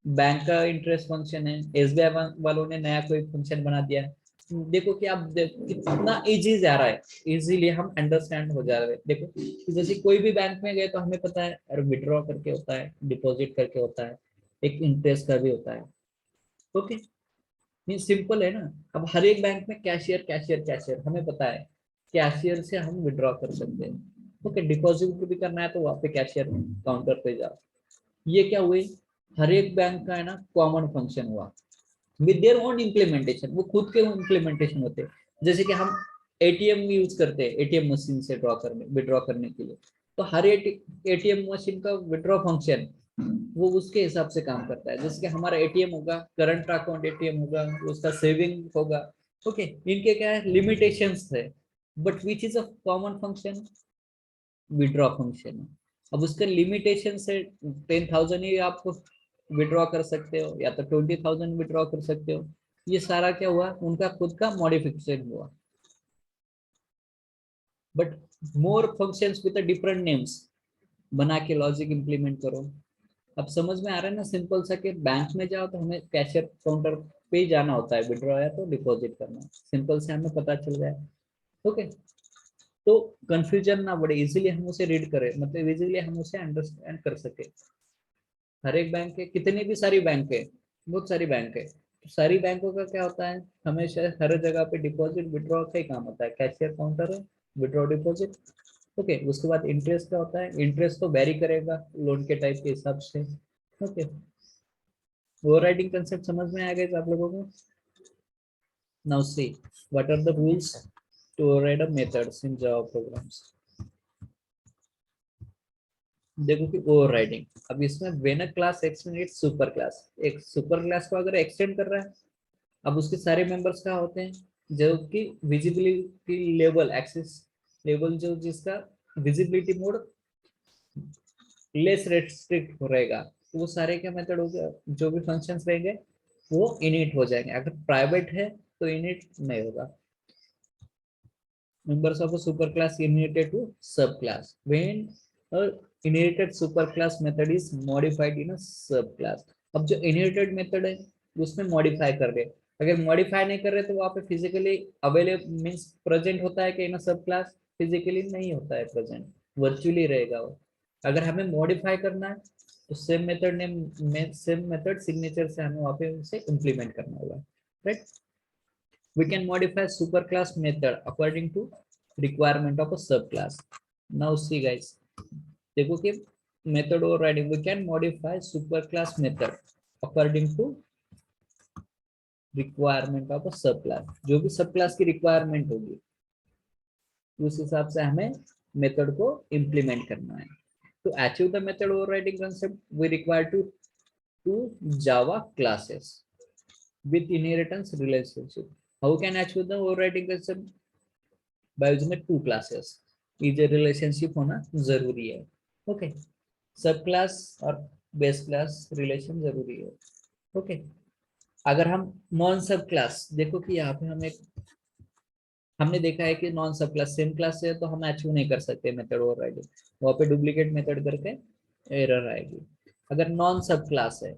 बैंक का इंटरेस्ट फंक्शन है, एसबीआई वालों ने नया कोई फंक्शन बना दिया है, देखो कि आप कितना इजी जा रहा है, इजीली हम अंडरस्टैंड हो जा रहे हैं। देखो जैसे कोई भी बैंक में गए तो हमें पता है और विड्रॉ करके होता है, डिपॉजिट करके होता है, एक इंटरेस्ट का भी होता है, ओके। मीन सिंपल है ना। अब हर एक बैंक में कैशियर कैशियर कैशियर हमें पता है, कैशियर से हम विड्रॉ कर सकते हैं, ओके। डिपॉजिट भी करना है तो वहाँ पे कैशियर काउंटर पे जाओ। ये क्या हुई, हर एक बैंक का है ना कॉमन फंक्शन हुआ विद देयर ओन इम्प्लीमेंटेशन, वो खुद के इम्प्लीमेंटेशन होते हैं। जैसे कि हम एटीएम यूज करते हैं, एटीएम मशीन से ड्रॉ करने विड्रॉ करने के लिए, तो हर एटीएम मशीन का विड्रॉ फंक्शन वो उसके हिसाब से काम करता है। जैसे कि हमारा एटीएम होगा, करंट अकाउंट एटीएम होगा, उसका सेविंग होगा, ओके। इनके क्या है, लिमिटेशंस है, but which is a common function, withdraw function है। अब उसके लिमिटेशन से 10,000 ही आप विड्रॉ कर सकते हो या तो 20,000 विड्रॉ कर सकते हो। ये सारा क्या हुआ, उनका खुद का मॉडिफिकेशन हुआ, but more functions with different names बना के लॉजिक इंप्लीमेंट करो। अब समझ में आ रहा है ना, सिंपल सा कि बैंक में जाओ तो हमें कैशियर काउंटर पे ही जाना होता है, विड्रॉ या तो डिपॉजिट करना, सिंपल से हमें पता चल जाए, ओके। तो कंफ्यूजन ना बढ़े, इजीली हम उसे रीड करें, मतलब इजीली हम उसे अंडरस्टैंड कर सके। हर एक बैंक है, कितनी भी सारी बैंक है, बहुत सारी बैंक है, तो सारी बैंकों का क्या होता है, हमेशा हर जगह पे डिपॉजिट विड्रॉ का ही काम होता है, कैशियर काउंटर है, विड्रॉ डिपॉजिट, ओके। उसके बाद इंटरेस्ट क्या होता है, इंटरेस्ट तो वेरी करेगा लोन के टाइप के हिसाब से, ओके। ओवरराइडिंग कंसेप्ट समझ में आ गए आप लोगों को। Now see what are the rules to override a methods in Java programs. देखो कि ओवरराइडिंग, अब इसमें when a class extend super class, एक सुपर क्लास को अगर एक्सटेंड कर रहा है, अब उसके सारे मेंबर्स क्या होते हैं, जो कि विजिबिलिटी लेवल एक्सेस लेवल जो जिसका विजिबिलिटी मोड लेस रेस्ट्रिक्ट रहेगा, तो वो सारे क्या मेथड हो गया, जो भी फंक्शंस रहेंगे वो इनिट हो जाएंगे, अगर प्राइवेट है तो इनिट नहीं होगा। Members of a superclass inherited to subclass. When a inherited superclass method is modified in a subclass. अब जो inherited method है उसमें modify कर रहे, अगर modify नहीं कर रहे तो वहाँ पे physically available means present होता है कि इन सब क्लास, physically नहीं होता है present, virtually रहेगा वो। अगर हमें modify करना है तो same method name same method signature से हमें वहाँ पे उसे implement करना होगा, right? We can modify superclass method according to requirement of a subclass. Now see guys, देखो कि method overriding, we can modify superclass method according to requirement of a subclass। जो भी subclass की requirement होगी उस हिसाब से हमें मेथड को implement करना है। To achieve the method overriding concept, we require two Java classes with inheritance relationship. How can achieve the overriding concept? Biology में टू क्लासेस, ये रिलेशनशिप होना जरूरी है, ओके। सब क्लास और बेस क्लास रिलेशन जरूरी है, ओके। अगर हम नॉन सब क्लास, देखो कि यहाँ पे हमने देखा है कि नॉन सब क्लास सेम क्लास से है तो हम अचीव नहीं कर सकते मेथड ओवरराइडिंग, वहाँ पे डुप्लीकेट मेथड करके एरर आएगी। अगर नॉन सब क्लास है,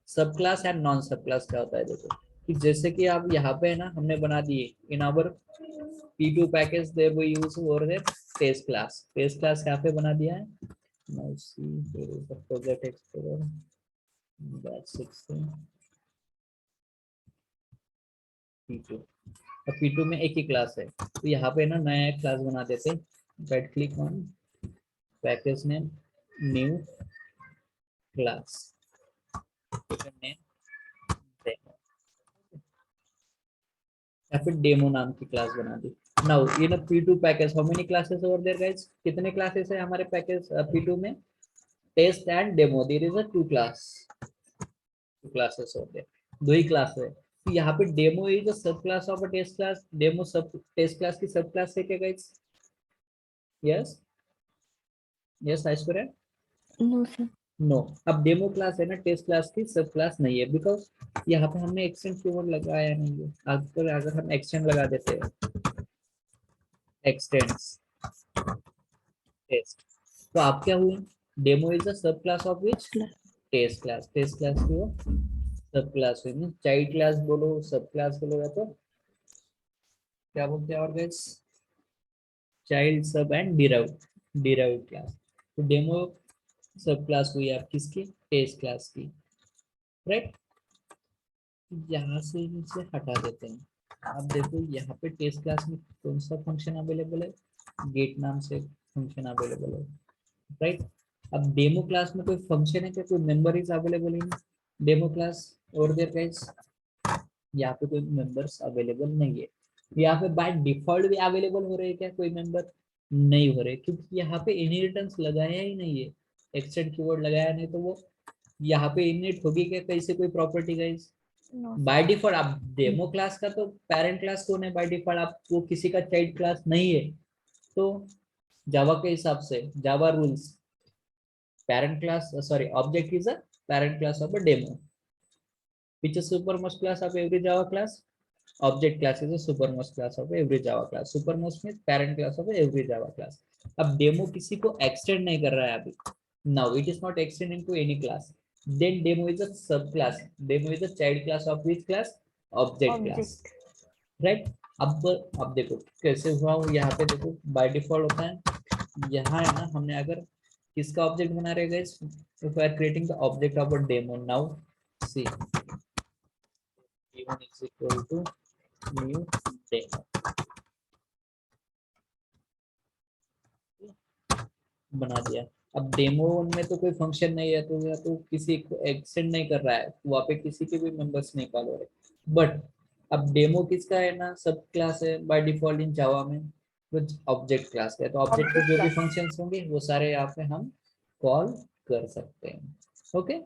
सब क्लास एंड नॉन सब क्लास क्या होता है, देखो कि जैसे कि आप यहाँ पे है ना हमने बना दिए in our P2 package there we use over the page class यहाँ पे बना दिया है। Now see here is the project explorer, that's 16 P2। अब P2 में एक ही क्लास है, तो यहाँ पे ना नया एक क्लास बना देते हैं। Right click on package name, new class, name demo, या फिर डेमो नाम की क्लास बना दी। Now in P2 package how many classes over there guys, कितने क्लासेस है हमारे पैकेज P2 में? Test and demo, there is a two classes होते हैं, दो ही क्लास है। तो यहाँ पे demo is a sub class of a test class, demo sub test class की सब क्लास है क्या guys? Yes yes Aishwarya? No sir. No. अब डेमो क्लास है ना, टेस्ट क्लास की सब क्लास नहीं है, बिकॉज यहाँ पे हमने एक्सटेंड कीवर्ड लगाया नहीं है। अगर हम एक्सटेंड लगा देते हैं, एक्सटेंड्स टेस्ट, तो आप क्या हुए? Demo is a sub class of which? Test class. Test class की वो सब क्लास हुई, चाइल्ड क्लास बोलो, सब क्लास बोलो, या तो क्या बोलते हैं और गाइस? चाइल्ड, सब एंड डिराइव्ड क्लास। तो डेमो सब क्लास हुई आप किसकी? टेस्ट क्लास की। राइट, यहाँ से नीचे हटा देते हैं। आप देखो यहाँ पे टेस्ट क्लास में कौन सा फंक्शन अवेलेबल है? गेट नाम से फंक्शन अवेलेबल है। राइट, अब डेमो क्लास में कोई फंक्शन है क्या? कोई member is available in demo class और देयर गाइस? यहाँ पे कोई मेंबर्स अवेलेबल नहीं है। यहाँ पे बाय डिफॉल्ट भी अवेलेबल हो रहे हैं क्या कोई मेंबर? नहीं हो रहे, क्योंकि यहाँ पे इनहेरिटेंस लगाया ही नहीं है, एक्सटेंड कीवर्ड लगाया नहीं, तो वो यहाँ पे इनहेरिट होगी क्या कैसे कोई property guys? No by default आप डेमो क्लास का तो पेरेंट क्लास कौन है बाय डिफॉल्ट? आपको किसी का चाइल्ड क्लास नहीं है, तो जावा के हिसाब से Java rules, parent class sorry object is a parent class of a demo, which is supermost class of every Java class. Object class is a supermost class of every Java class. Supermost means parent class of every Java class. अब demo किसी को extend नहीं कर रहा है अभी. Now it is not extending to any class. Then demo is a subclass. Demo is a child class of which class? Object class. Right? अब देखो कैसे हुआ वो, यहाँ पे देखो बाय डिफॉल्ट होता है, यहाँ है ना हमने अगर किसका ऑब्जेक्ट बना रहे guys, if we are creating the object of a demo, now see p1 is equal to new demo बना दिया। अब डेमो में तो कोई फंक्शन नहीं है, तो या तो किसी को एक्सटेंड नहीं कर रहा है, तो वहाँ पे किसी के भी मेंबर्स नहीं कॉल हो रहे। बट अब डेमो किसका है ना, सब क्लास है बाय डिफॉल्ट इन जावा में, कुछ ऑब्जेक्ट क्लास का है, तो ऑब्जेक्ट के जो भी फंक्शंस होंगे वो सारे यहाँ पे हम कॉल कर सकते हैं। Okay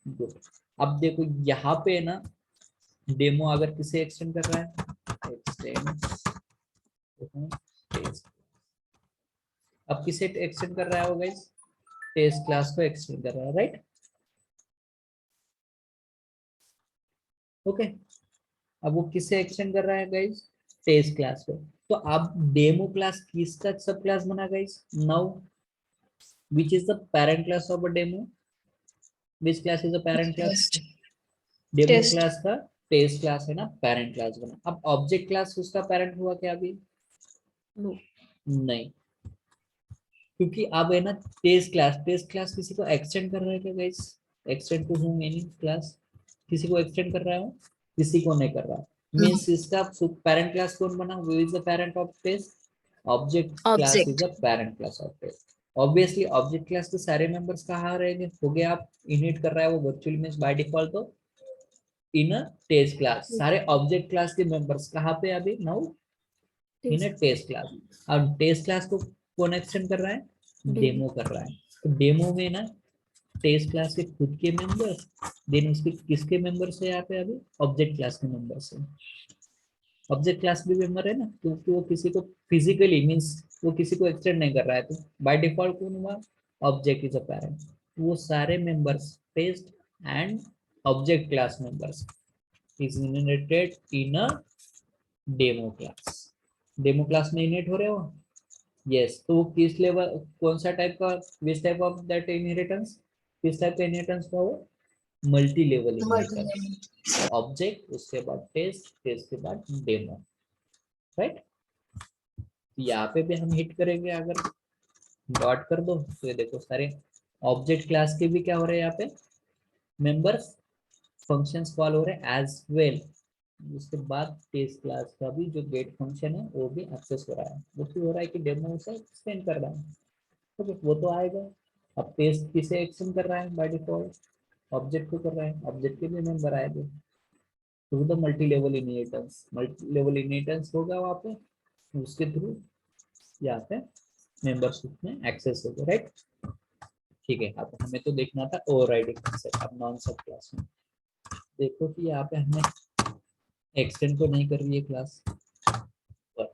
good. अब देखो यहाँ पे ना डेमो अगर किसे एक्सटेंड कर रहा है, एक्सटेंड, अब किसे एक्सटेंड कर रहा है वो गाइस? टेस्ट क्लास को एक्सटेंड कर रहा है, राइट? ओके, अब वो किसे एक्सटेंड कर रहा है गाइस? टेस्ट क्लास को। तो अब डेमो क्लास किसका सब क्लास बना guys? Now which is the parent class of a demo? Which class is the parent class? Demo test. Class का टेस्ट क्लास है ना पेरेंट क्लास बना। अब ऑब्जेक्ट क्लास उसका पेरेंट हुआ क्या अभी? नहीं, क्योंकि अब है ना टेस्ट क्लास किसी को एक्सटेंड कर रहा है क्या guys? Extend to whom any class, किसी को एक्सटेंड कर रहा है? किसी को नहीं कर रहा। मींस इसका पेरेंट क्लास कौन बना? वो is the parent of test, object class is object. The parent class of test. Obviously object class के सारे मेंबर्स कहाँ रहेंगे? हो गया, आप इनिट कर रहा है वो वर्चुअली मींस बाय डिफॉल्ट, तो इन अ टेस्ट क्लास सारे ऑब्जेक्ट क्लास के मेंबर्स कहाँ पे अभी? Now in a test class. अब टेस्ट क्लास को कौन एक्सटेंड कर रहा है? डेमो कर रहा है। तो डेमो में ना टेस्ट क्लास के खुद के मेंबर्स, देन उसके किसके मेंबर्स है यहाँ पे अभी? ऑब्जेक्ट क्लास के मेंबर्स है। ऑब्जेक्ट क्लास भी मेंबर है ना, क्योंकि वो किसी को फिजिकली मींस वो किसी को एक्सटेंड नहीं कर रहा है, तो बाय डिफॉल्ट कौन हुआ? Object is a parent. वो सारे members test and object class members is inherited in a demo class. Demo class में इनहेरिट हो रहे हो? यस। तो किस लेवल, कौन सा टाइप का, which type of that inheritance, किस टाइप का इनहेरिटेंस का वो? Multi level inheritance. ऑब्जेक्ट, उसके बाद टेस्ट, टेस्ट के बाद डेमो, राइट? यहाँ पे भी हम हिट करेंगे, अगर डॉट कर दो तो ये देखो सारे ऑब्जेक्ट क्लास के भी क्या हो रहे हैं यहाँ पे? मेंबर्स, फंक्शंस कॉल हो रहे हैं एज वेल, उसके बाद टेस्ट क्लास का भी जो गेट फंक्शन है वो भी एक्सेस हो रहा है। वो क्यों हो रहा है कि डेमो से एक्सटेंड कर रहा है। ओके, वो तो आएगा। अब टेस्ट किसे एक्सटेंड कर रहा है बाय डिफॉल्ट? ऑब्जेक्ट को कर रहा है, ऑब्जेक्ट के भी मेंबर आएंगे through the multi level inheritance. Multi level inheritance होगा वहाँ पे, उसके थ्रू यहाँ पे मेंबरशिप में एक्सेस होगा, राइट। ठीक है, अब हमें तो देखना था ओवरराइडिंग कंसेप्ट। अब नॉन सब क्लास में देखो कि यहाँ पे हमें एक्सटेंड तो नहीं कर रही है क्लास, पर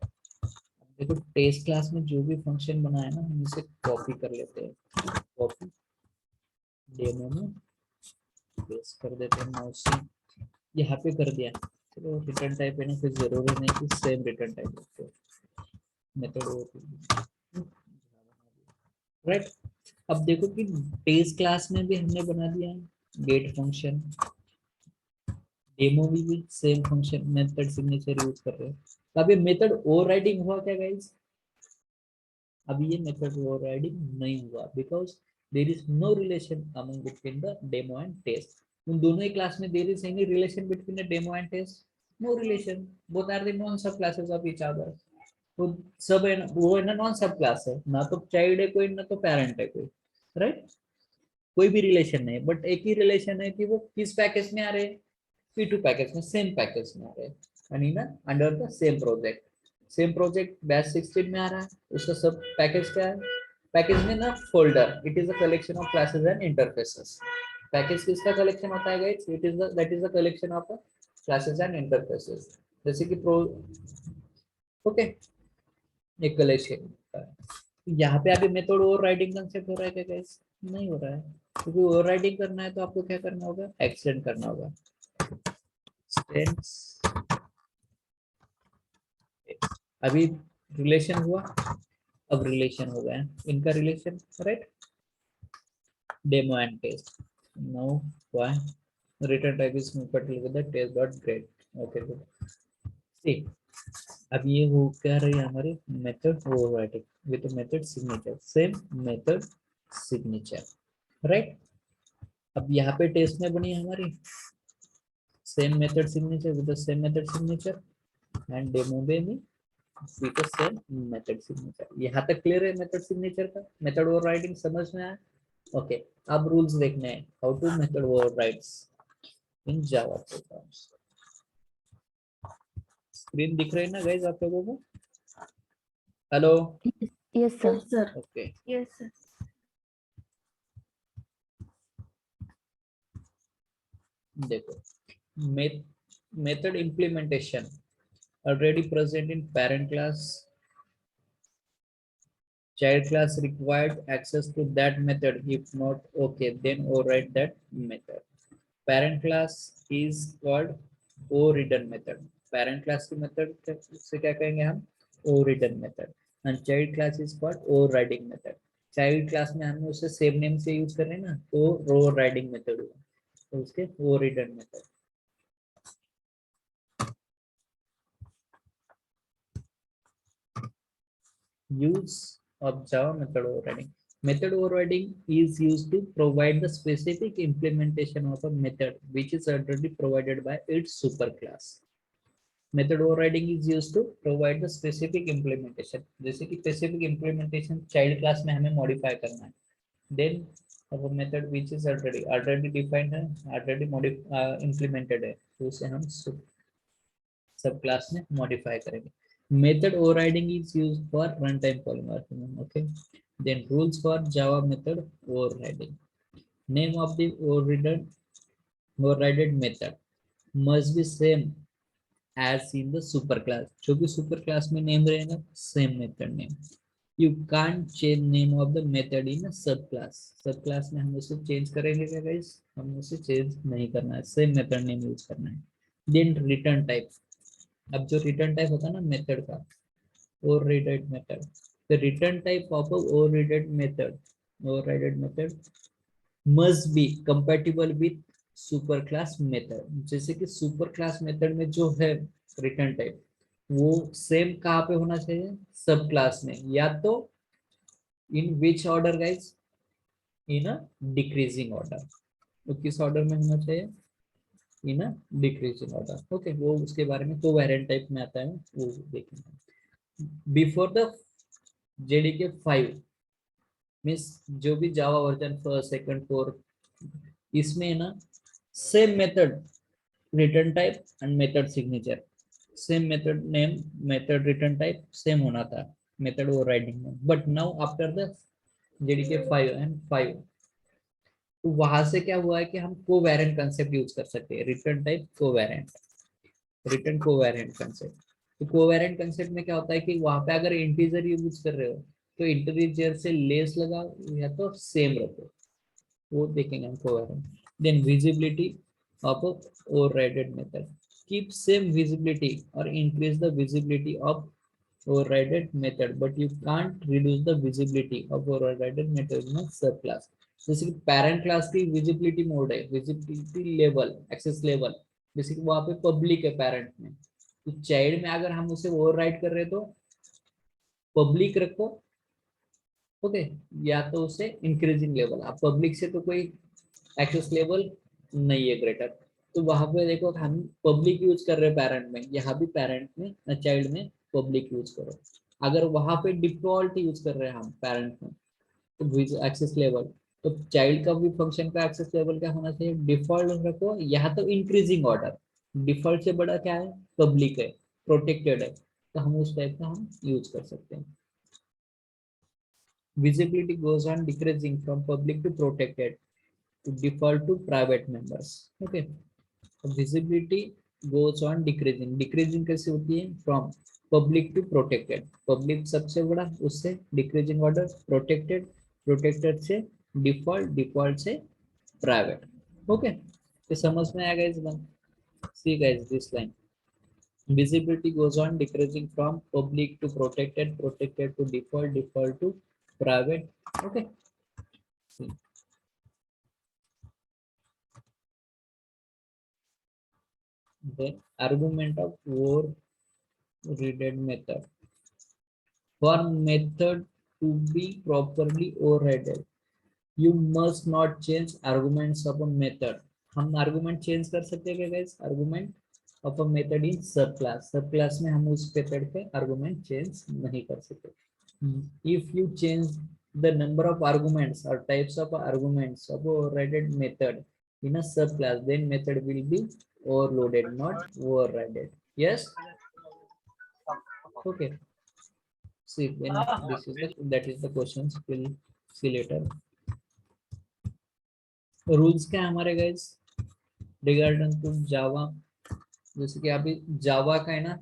देखो टेस्ट क्लास में जो भी फंक्शन बनाया ना हम इसे कॉपी कर लेते हैं। कॉपी डेमो में पेस्ट कर देते हैं, माउस से यहाँ पे कर दिया। चलो रिटर्न टाइप है ना, फिर जरूरी नहीं कि सेम रिटर्न टाइप रखते मेथड, राइट। अब देखो कि टेस्ट क्लास में भी हमने बना दिया है गेट फंक्शन, डेमो में भी same function method signature use कर रहे हैं। तो अब ये मेथड ओवरराइडिंग हुआ क्या गाइस? अभी ये मेथड ओवरराइडिंग नहीं हुआ because there is no relation among between the demo and test. उन दोनों ही क्लास में there is any relation between the demo and test? No relation, both are the non sub classes of each other. वो sub है ना, वो है ना नॉन सब क्लास है ना, तो चाइल्ड है कोई ना तो पेरेंट है कोई, राइट। कोई भी रिलेशन नहीं, बट एक ही रिलेशन है कि वो किस पैकेज में आ रहे हैं, P2 पैकेज में, सेम पैकेज में आ रहे हैं, यानी ना under the same project. Same project batch 16 में आ रहा है, उसका सब पैकेज क्या है? पैकेज में ना folder, it is a collection of classes and interfaces. Package किसका कलेक्शन होता है guys? It is that is the collection of classes and interfaces. जैसे कि प्रो, ओके, एक कलेक्शन होता है। यहाँ पे अभी मेथड ओवरराइडिंग कंसेप्ट हो रहा है क्या गाइस? नहीं हो रहा है, क्योंकि ओवरराइडिंग करना है तो आपको क्या करना होगा? एक्सटेंड करना होगा। अभी रिलेशन हुआ, अब रिलेशन हो गया इनका relation, right. Demo and test, no why return type is compatible with the test dot grade. Okay good. See, अब ये वो क्या रही है हमारी method overriding with method signature, same method signature, right. अब यहाँ पे टेस्ट में बनी हमारी same method signature with the same method signature, and demo में भी with the same method signature। यहाँ तक क्लियर है मेथड सिग्नेचर का? मेथड ओवरराइडिंग समझ में आया? ओके, अब रूल्स देखने हैं, how to method overrides in Java programs. Screen दिख रही है ना गाइस आप लोगों को? Hello, Yes, sir. Okay. Yes sir. देखो, method implementation already present in parent class, child class required access to that method. If not, okay, then override that method. Parent class is called overridden method। parent class की method से क्या कहेंगे हम? overridden method। and child class is called overriding method। child class में हम उसे same name से use कर रहे हैं ना, तो overriding method हुआ, तो उसके overridden method। use of Java method overriding। Method overriding is used to provide the specific implementation of a method which is already provided by its superclass। Method overriding is used to provide the specific implementation. जैसे कि specific implementation child class में हमें modify करना है, then अब method which is already defined है, already implemented है, तो उसे हम सब क्लास में मॉडिफाई करेंगे। Method overriding is used for run time polymorphism. Okay, then rules for Java method overriding. Name of the overridden method must be same as in the super class। जो भी super class में name रहेगा same method name. You can't change name of the method in sub class. सब class में हम उसे change करेंगे क्या गाइस? हम उसे चेंज नहीं करना है, सेम मेथड नेम यूज करना है। देन रिटर्न टाइप, अब जो रिटर्न टाइप होता है ना मेथड का, overrided method, the return type of a overrided method must be compatible with super class method. जैसे कि सुपर क्लास मेथड में जो है रिटर्न टाइप, वो सेम कहाँ पे होना चाहिए? सब क्लास में, या तो in which order guys? In a decreasing order. तो किस ऑर्डर में होना चाहिए? In a decreasing order. Okay, वो उसके बारे में कोवेरिएंट टाइप में आता है, वो देखेंगे। बिफोर द जेडीके 5 मीन्स जो भी Java version first second fourth, इसमें ना same method return type and method signature, same method name method return type same होना था मेथड ओवरराइडिंग में। But now after the JDK 5 and 5, तो वहां से क्या हुआ है कि हम कोवेरिएंट कंसेप्ट यूज कर सकते हैं, return type covariant, return covariant concept. तो कोवेरिएंट कंसेप्ट में क्या होता है कि वहां पे अगर इंटीजर यूज कर रहे हो तो इंटीजर से लेस लगाओ या तो सेम रखो, वो देखेंगे हम covariant. Then visibility of overrided method, keep same visibility और increase the visibility of overridden method, but you can't reduce the visibility of overridden method in a सब क्लास। जैसे कि पेरेंट क्लास की विजिबिलिटी मोड है, visibility level, access level, जैसे कि वहां पे पब्लिक है पेरेंट में, तो चाइल्ड में अगर हम उसे ओवरराइड कर रहे हैं तो पब्लिक रखो। ओके, या तो उसे इंक्रीजिंग लेवल, आप पब्लिक से तो कोई एक्सेस लेवल नहीं है ग्रेटर, तो वहां पे देखो हम पब्लिक यूज कर रहे हैं पेरेंट में, यहाँ भी पेरेंट में चाइल्ड में पब्लिक यूज करो। अगर वहां पे डिफॉल्ट यूज कर रहे हैं हम पेरेंट में तो एक्सेस लेवल, तो चाइल्ड का भी फंक्शन का एक्सेस लेवल क्या होना चाहिए, डिफॉल्ट रखो, यहाँ तो इंक्रीजिंग ऑर्डर, डिफॉल्ट से बड़ा क्या है, पब्लिक है, प्रोटेक्टेड है, तो हम उस टाइप का हम यूज कर सकते हैं। visibility goes on decreasing from public to protected to default to private members। okay, visibility goes on decreasing, decreasing कैसे होती है, from public to protected, public सबसे बड़ा, उससे decreasing order, protected, protected से default, default से private। ओके, तो समझ में आएगा इस बार। See guys this line, visibility goes on decreasing from public to protected, protected to default, default to private। okay, see. The argument of overridden method, for method to be properly overridden you must not change arguments of a method। हम argument change कर सकते हैं क्या guys, argument of a method in sub class, सब class में हम उस method पे आर्गुमेंट चेंज नहीं कर सकते। If you change the number of arguments और types of arguments of overrided method in a subclass, then method will be overloaded, not overridden। yes, okay, see then this is the, that is the questions, we'll see later। Rules क्या है हमारे guys regarding to जावा, जैसे कि अभी जावा का है ना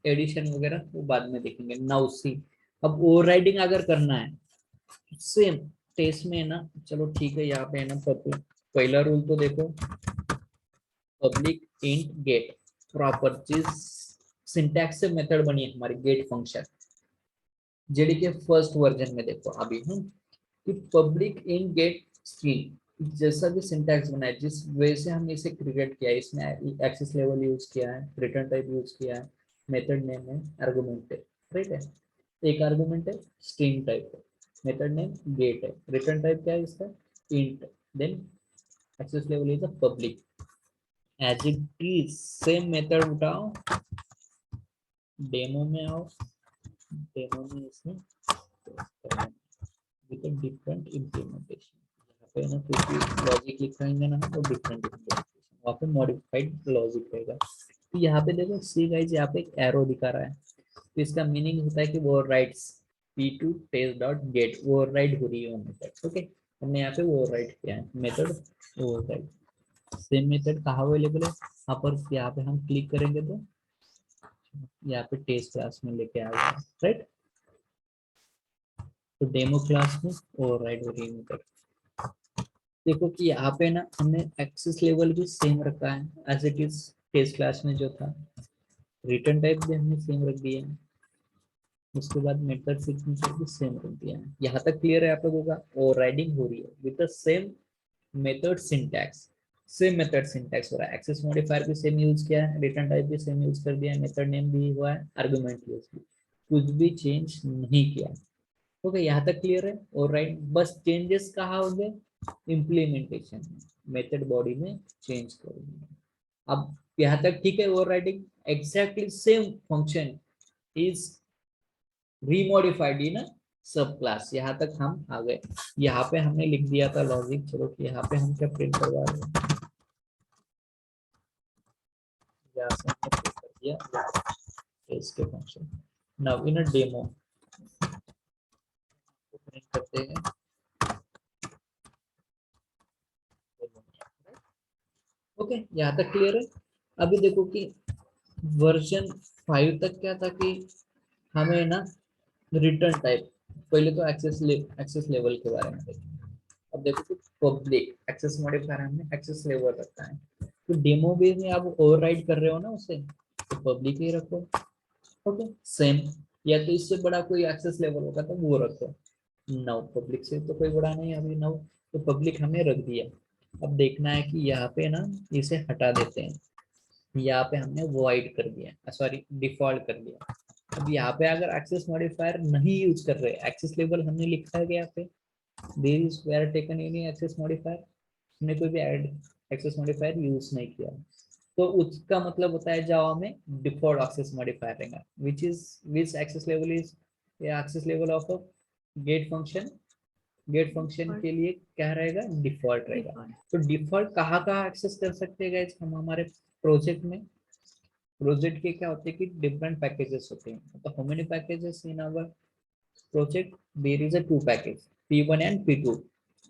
addition वगैरह वो बाद में देखेंगे। नाउ सी, अब ओवरराइडिंग अगर करना है सेम टेस्ट में है ना, चलो ठीक है, यहाँ पे है ना पहला रूल तो देखो, पब्लिक इंट गेट प्रॉपर चीज, सिंटैक्स से मेथड बनी है हमारी get function, JDK first version में देखो अभी हम कि पब्लिक इन गेट स्ट्रीम, जैसा भी सिंटैक्स बना है, जिस वे से हम इसे क्रिएट किया है, इसमें एक्सेस लेवल यूज किया है, रिटर्न टाइप यूज किया है, मेथड नेम है, आर्गुमेंट है, राइट है, एक आर्गुमेंट है, स्ट्रिंग टाइप है, मेथड नेम गेट है, रिटर्न टाइप क्या है इसका, int, then access level is the public. As it is same method उठाओ, डेमो में आओ, डेमो में इसमें विद अ डिफरेंट इम्प्लीमेंटेशन, यहाँ पे ना कुछ लॉजिक लिखाएंगे ना तो डिफरेंट इम्प्लीमेंटेशन, वहाँ पे मॉडिफाइड लॉजिक रहेगा। तो यहाँ पे देखो सी गाइस, यहाँ पे एक एरो दिखा रहा है, तो इसका मीनिंग होता है कि वो writes p2 test dot get, वो राइट हो रही है मेथड। ओके, हमने यहाँ पे वो राइट किया है मेथड वो राइट। सेम मेथड कहाँ अवेलेबल है, यहाँ पर, यहाँ पे हम क्लिक करेंगे तो यहाँ पे टेस्ट क्लास में लेके आएगा, राइट, तो डेमो क्लास में ओवरराइड हो रही है मेथड। देखो कि यहाँ पे ना हमने एक्सेस लेवल भी सेम रखा है as it is test class में जो था, रिटर्न टाइप भी हमने सेम रख दिया है, उसके बाद मेथड सिग्नेचर भी सेम रख दिया है। यहाँ तक क्लियर है आप लोगों का, ओवरराइडिंग हो रही है with the same method syntax, same method syntax हो रहा है, एक्सेस मॉडिफायर भी सेम यूज किया है, रिटर्न टाइप भी सेम यूज कर दिया है, मेथड नेम भी हुआ है, आर्गुमेंट यूज भी, कुछ भी चेंज नहीं किया। ओके, यहाँ तक क्लियर है, और राइट, बस चेंजेस कहाँ होंगे, इम्प्लीमेंटेशन, मेथड बॉडी में चेंज करेंगे। अब यहाँ तक ठीक है, overriding exactly same function is remodified in sub class. यहाँ तक हम आ गए। यहाँ पे हमने लिख दिया था लॉजिक, चलो यहाँ पे हम क्या प्रिंट करवा रहे हैं, यहाँ से हमने print कर दिया इसके function. Now in a demo print करते हैं। ओके, यहाँ तक क्लियर है। अभी देखो कि वर्जन 5 तक क्या था कि हमें ना रिटर्न टाइप, पहले तो एक्सेस लेवल के बारे में देखें। अब देखो कि पब्लिक एक्सेस मॉडिफायर हमने एक्सेस लेवल रखा है, तो डेमो बेस में आप ओवरराइड कर रहे हो ना उसे, तो पब्लिक ही रखो। ओके सेम, या तो इससे बड़ा कोई एक्सेस लेवल होगा तो वो रखो। नाउ पब्लिक से तो कोई बड़ा नहीं अभी, नाउ तो पब्लिक हमने रख दिया। अब देखना है कि यहाँ पे ना इसे हटा देते हैं, यहाँ पे हमने वॉइड कर दिया, सॉरी डिफॉल्ट कर दिया। अब यहाँ पे अगर एक्सेस मॉडिफायर नहीं यूज कर रहे, एक्सेस लेवल हमने लिखा है यहाँ पे, there is where taken any access modifier, हमने कोई भी ऐड एक्सेस मॉडिफायर यूज नहीं किया, तो उसका मतलब होता है जावा में डिफॉल्ट एक्सेस मॉडिफायर रहेगा, which access level is access level of a get function. Get function के लिए क्या रहेगा, डिफॉल्ट रहेगा। तो डिफॉल्ट कहाँ कहाँ एक्सेस कर सकते हैं गाइस हम हमारे प्रोजेक्ट में। प्रोजेक्ट के क्या होते हैं कि डिफरेंट पैकेजेस होते हैं, तो how many packages in our project? There is a two package, P1 and P2.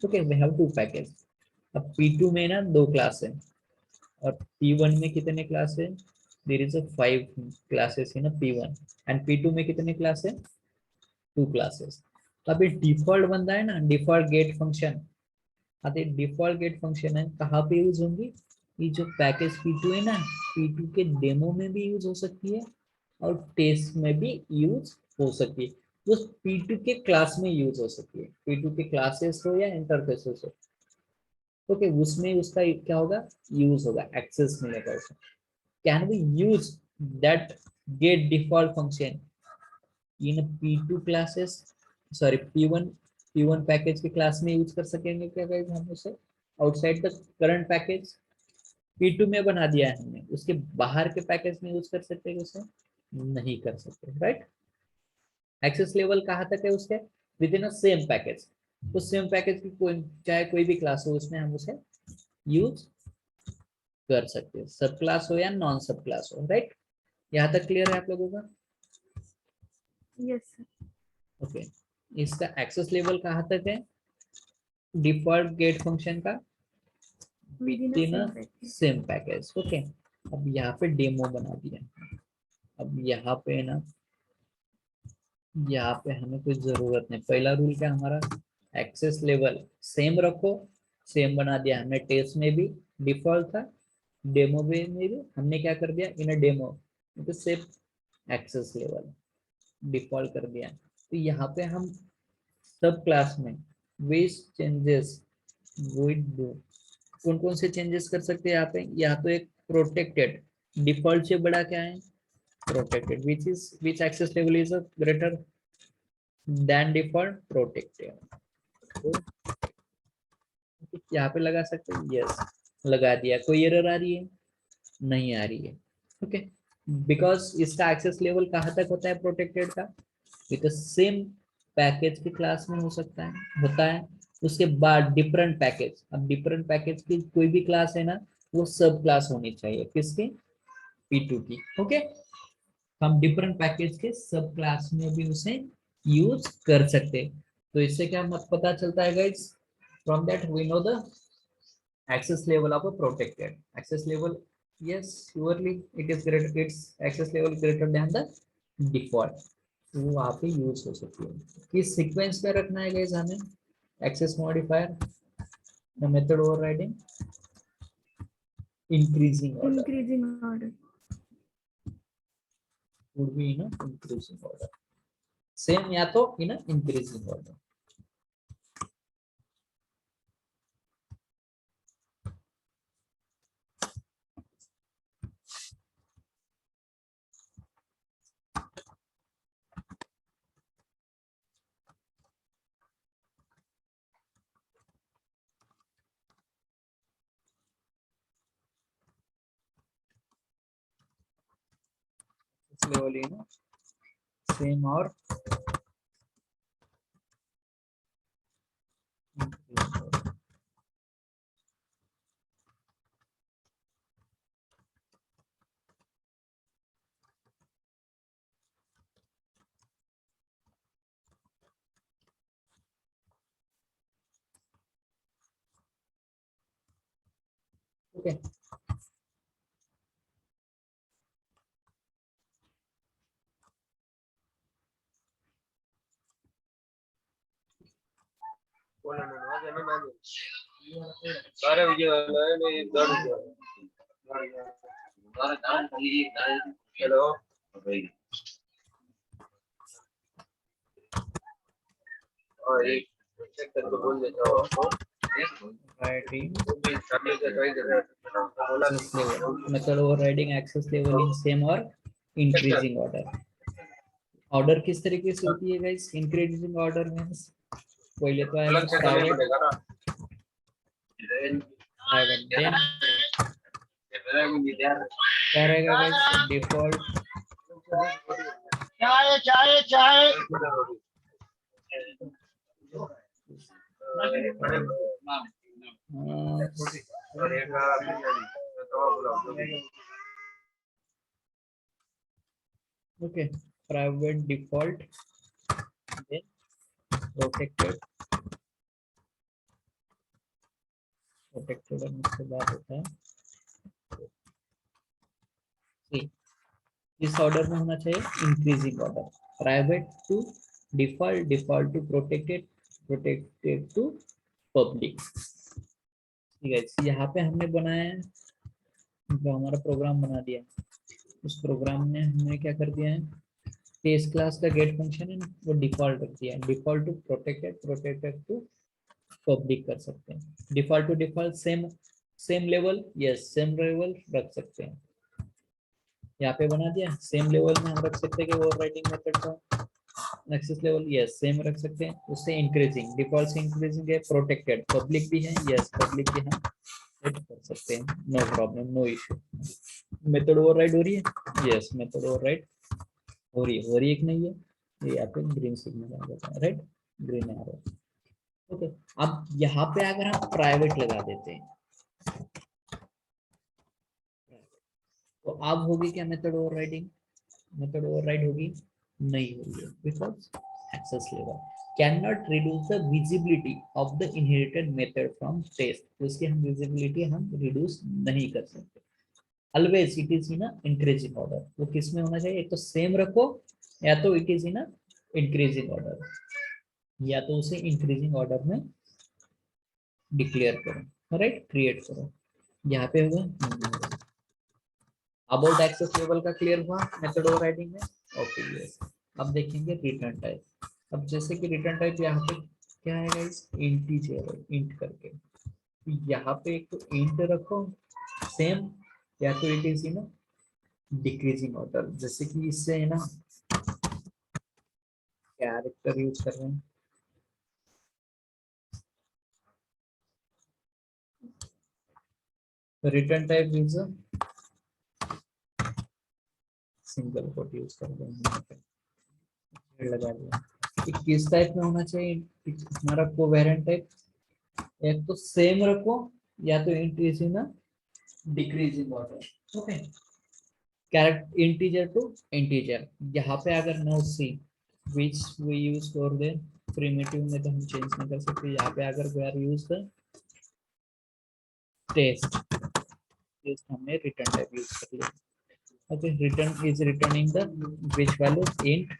Okay, we have two package. अब P2 में ना दो क्लास है और P1 में कितने क्लास है? There is a 5 classes in a P1 and P2 में कितने क्लास है? 2 classes. तो अभी डिफॉल्ट बंदा है ना, डिफॉल्ट गेट फंक्शन, अभी डिफॉल्ट गेट फंक्शन है कहाँ पे यूज होंगी? ये जो पैकेज P2 है ना, P2 के डेमो में भी यूज हो सकती है और टेस्ट में भी यूज हो सकती है। वो P2 के क्लास में यूज हो सकती है, P2 के क्लासेस हो या इंटरफेसेस हो। ओके, उसमें उसका क्या होगा, यूज होगा, एक्सेस मिलेगा उसको। Can we use that get default function in P2 classes, sorry P1 package के क्लास में यूज कर सकेंगे क्या गाइस हम उसे, outside the current package? P2 में बना दिया है हमने, उसके बाहर के पैकेज में यूज कर सकते हैं उसे? नहीं कर सकते, राइट। एक्सेस लेवल कहाँ तक है उसके, with in a same package, उस सेम पैकेज की कोई चाहे कोई भी क्लास हो उसमें हम उसे यूज कर सकते हैं, सब क्लास हो या नॉन सब क्लास हो, राइट। यहाँ तक क्लियर है आप लोगों का? Yes sir. ओके, इसका एक्सेस लेवल कहाँ तक है डिफॉल्ट गेट फंक्शन का? With in a same package. Okay, अब यहाँ पे डेमो बना दिया। अब यहाँ पे ना, यहाँ पे हमें कुछ जरूरत नहीं, पहला रूल क्या हमारा, एक्सेस लेवल सेम रखो, सेम बना दिया हमने। टेस्ट में भी डिफॉल्ट था, डेमो में भी हमने क्या कर दिया, इन डेमो तो सेम एक्सेस लेवल डिफॉल्ट कर दिया। तो यहाँ पे हम सब क्लास में वेज चेंजेस वोइड डू, कौन कौन से चेंजेस कर सकते हैं यहाँ पे? यहाँ तो एक प्रोटेक्टेड, डिफॉल्ट से बड़ा क्या है, protected, which access level is a greater than default, protected। तो यहाँ पे लगा सकते हैं, यस लगा दिया। कोई एरर आ रही है? नहीं आ रही है। ओके, बिकॉज इसका एक्सेस लेवल कहाँ तक होता है प्रोटेक्टेड का, बिकॉज सेम पैकेज की क्लास में हो सकता है, होता है। उसके बाद डिफरेंट पैकेज, अब डिफरेंट पैकेज की कोई भी क्लास है ना, वो सब क्लास होनी चाहिए किसकी, P2 की। ओके, हम डिफरेंट पैकेज के सब क्लास में भी उसे यूज कर सकते हैं। तो इससे क्या मत पता चलता है guys, from that we know the access level of a protected access level, yes surely it is greater, its access level greater than the default, तो वो वहाँ पे यूज हो सकती है। किस सीक्वेंस पे रखना है गाइस हमें access modifier, the method overriding increasing order, increasing order. would be in a increasing order, same या तो in a increasing order। level in same or increasing order. Okay. Hello और एक चेक करके बोल देता हूँ आपको Writing करने का ट्राई कर रहा था access level. Method overriding access level in same or increasing order. Order किस तरीके से होती है guys? Increasing order means पहले तो आएगा अलग से करना private, पड़ेगा ना private, then क्या रहेगा guys? Default चाय चाय चाय okay, private default, then protected और उसके बाद होता है see, इस ऑर्डर में होना चाहिए increasing order, private to default, default to protected, protected to public. ठीक है, यहाँ पे हमने बनाया है जो हमारा प्रोग्राम बना दिया, उस प्रोग्राम में हमने क्या कर दिया है, टेस्ट क्लास का गेट फंक्शन है वो डिफॉल्ट रख दिया, default to protected, protected to public कर सकते हैं, default to default same, same level, yes same level रख सकते हैं, यहाँ पे बना दिया सेम लेवल में हम रख सकते हैं कि वो राइटिंग मेथड का एक्सेस लेवल यस सेम रख सकते हैं, उससे इंक्रीजिंग, डिफॉल्ट से इंक्रीजिंग है, प्रोटेक्टेड पब्लिक भी है, यस पब्लिक भी हम सेट कर सकते हैं, no problem no issue. Method override हो रही है, यस मेथड ओवरराइड हो रही है कि नहीं है, ये यहाँ पे ग्रीन सिग्नल आ जाता है, राइट ग्रीन आ रहा है। ओके, अब यहाँ पे अगर हम प्राइवेट लगा देते हैं तो अब होगी क्या मेथड ओवरराइडिंग, मेथड ओवरराइड होगी नहीं होगी, because access level can not reduce the visibility of the inherited method from test, तो इसकी हम विजिबिलिटी हम रिड्यूस नहीं कर सकते, always it is in increasing order, वो किस में होना चाहिए, एक तो सेम रखो या तो it is in increasing order, या तो उसे इंक्रीजिंग ऑर्डर में डिक्लेयर करो, राइट क्रिएट करो, यहाँ पे होगा अबाउट एक्सेस लेवल का क्लियर हुआ मेथड ओवरराइडिंग में। ओके यस, अब देखेंगे रिटर्न टाइप, अब जैसे कि रिटर्न टाइप यहाँ पे क्या है गाइस, इंटीजर है, इंट करके, तो यहाँ पे एक तो इंट रखो सेम, या तो it is in decreasing order, जैसे कि इससे है ना कैरेक्टर यूज कर रहे हैं, return type is single quote use कर रहे हैं, लगा दिया, किस टाइप में होना चाहिए हमारा कोवेरिएंट टाइप, एक तो सेम रखो या तो int in decreasing order, okay character integer to integer, यहाँ पे अगर no see which we use for the primitive में तो हम चेंज नहीं कर सकते, यहाँ पे अगर we are use the test, test हमने रिटर्न टाइप यूज कर लिया, okay return is returning the which value int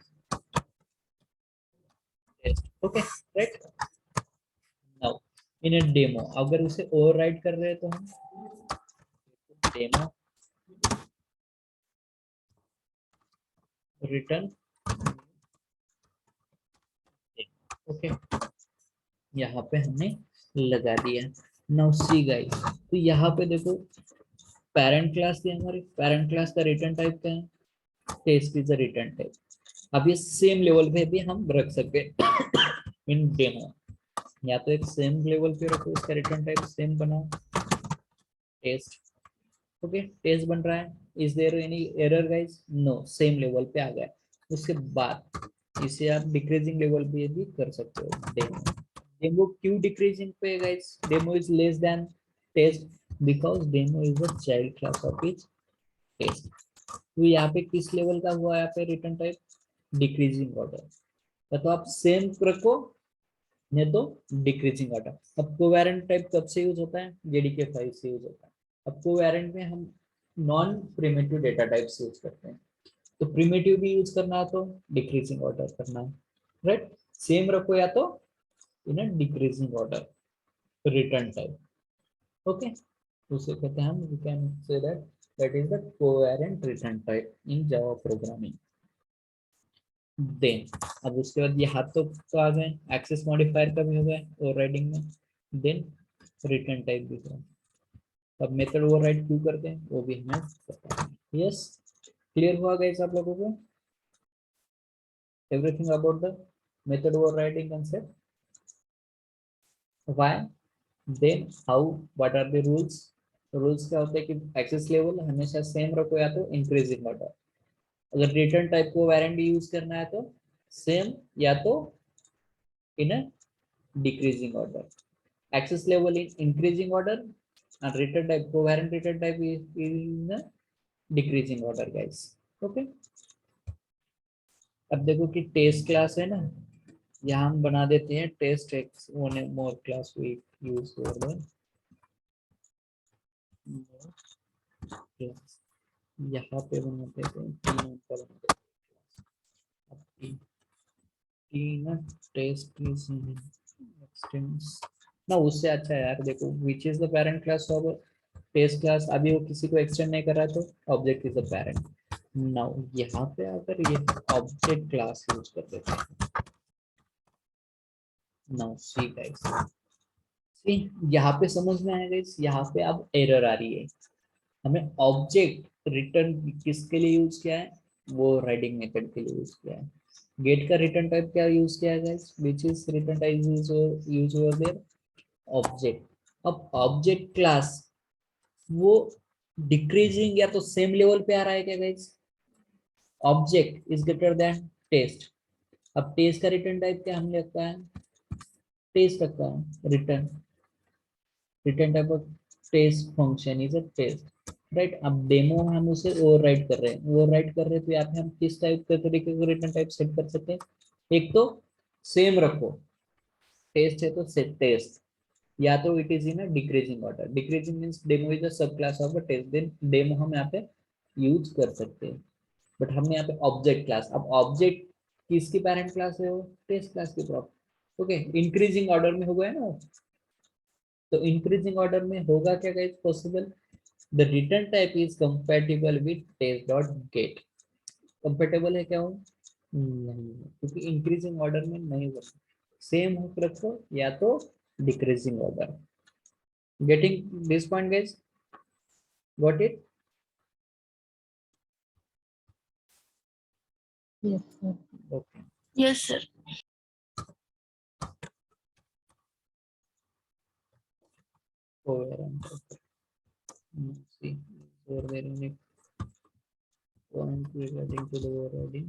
test, okay right. Now in a demo अगर उसे ओवरराइड कर रहे हैं तो हम डेमो रिटर्न, ओके यहाँ पे हमने लगा दिया। नाउ सी गाइस, तो यहाँ पे देखो पेरेंट क्लास थी हमारी, पेरेंट क्लास का रिटर्न टाइप क्या है, test is a return type, अब ये सेम लेवल पे भी हम रख सकते इन डेमो, या तो एक सेम लेवल पे रखो, इसका रिटर्न टाइप सेम बनाओ टेस्ट, ओके टेस्ट बन रहा है, is there any error guys? No, same level पे आ गया। उसके बाद इसे आप डिक्रीजिंग लेवल पे भी कर सकते हो। डेमो डेमो क्यों डिक्रीजिंग पे guys? Demo is less than test because demo is a child class of each test. तो यहाँ पे किस लेवल का हुआ? यहाँ पे रिटर्न टाइप डिक्रीजिंग ऑर्डर, तो आप सेम रखो, नहीं तो डिक्रीजिंग ऑर्डर। अब कोवेरिएंट टाइप कब से यूज होता है? जेडीके 5 से यूज होता है। अब कोवेरिएंट में हम नॉन प्रिमिटिव डेटा टाइप से यूज करते हैं, तो प्रिमिटिव भी यूज करना है तो डिक्रीजिंग ऑर्डर करना है, राइट? सेम रखो या तो in a decreasing order return type, okay. उसे कहते हैं हम, we can say that is the covariant return type in Java programming. Then अब उसके बाद ये हाथ तो आ गए, एक्सेस मॉडिफायर का भी हो गया ओवरराइडिंग में। देन रिटर्न टाइप भी है। अब मेथड ओवरराइड क्यों करते हैं वो भी हमें पता है। यस, क्लियर हुआ गाइस आप लोगों को everything about the method overriding concept? Why, then how, what are the rules? Rules क्या होते हैं कि एक्सेस लेवल हमेशा सेम रखो या तो इंक्रीजिंग ऑर्डर। अगर रिटर्न टाइप को वेरिएंट यूज करना है तो सेम या तो in a decreasing order. Access level in increasing order and return type covariant return type is in a decreasing order guys, okay। अब देखो कि टेस्ट क्लास है ना, यहाँ हम बना देते हैं test x one more class we use for the class. यहाँ पे बनाते हैं तीन नंबर बनाते हैं। तीन टेस्ट इज एक्सटेंस ना, उससे अच्छा है यार। देखो which is the parent class of test class, अभी वो किसी को एक्सटेंड नहीं कर रहा तो object is the parent. Now यहाँ पे अगर ये ऑब्जेक्ट क्लास यूज कर देते हैं, नाउ सी गाइस, सी यहाँ पे समझ में आया गाइस, यहाँ पे अब एरर आ रही है। हमें ऑब्जेक्ट रिटर्न किसके लिए यूज किया है? वो राइडिंग मेथड के लिए यूज किया है। गेट का रिटर्न टाइप क्या यूज किया है guys? Which is return type use over there object. अब ऑब्जेक्ट क्लास वो डिक्रीजिंग या तो सेम लेवल पे आ रहा है क्या guys? Object is greater than test. अब टेस्ट का रिटर्न टाइप क्या हमने रखा है? टेस्ट रखा है। Return type of test function is a test, right. अब डेमो हम उसे ओवरराइड कर रहे हैं, तो यहाँ पे हम किस टाइप के तरीके का रिटर्न टाइप सेट कर सकते हैं? एक तो सेम रखो, टेस्ट है तो सेट टेस्ट, या तो it is in a decreasing order. Decreasing means demo is a sub class of a test, then demo हम यहाँ पे यूज कर सकते हैं। बट हमने यहाँ पे ऑब्जेक्ट क्लास, अब ऑब्जेक्ट किसकी पेरेंट क्लास है? वो टेस्ट क्लास की प्रॉपर्टी, ओके। इंक्रीजिंग ऑर्डर में हो गया ना, तो इंक्रीजिंग ऑर्डर में होगा क्या guys possible? The return type is compatible with test dot get. Compatible है क्या वो? नहीं, क्योंकि इंक्रीजिंग ऑर्डर में नहीं होगा। सेम हुक रखो या तो decreasing order. Getting this point guys? Got it? Yes, sir. Okay. Yes sir. Covariant. See, over there in it, point relating to the overriding.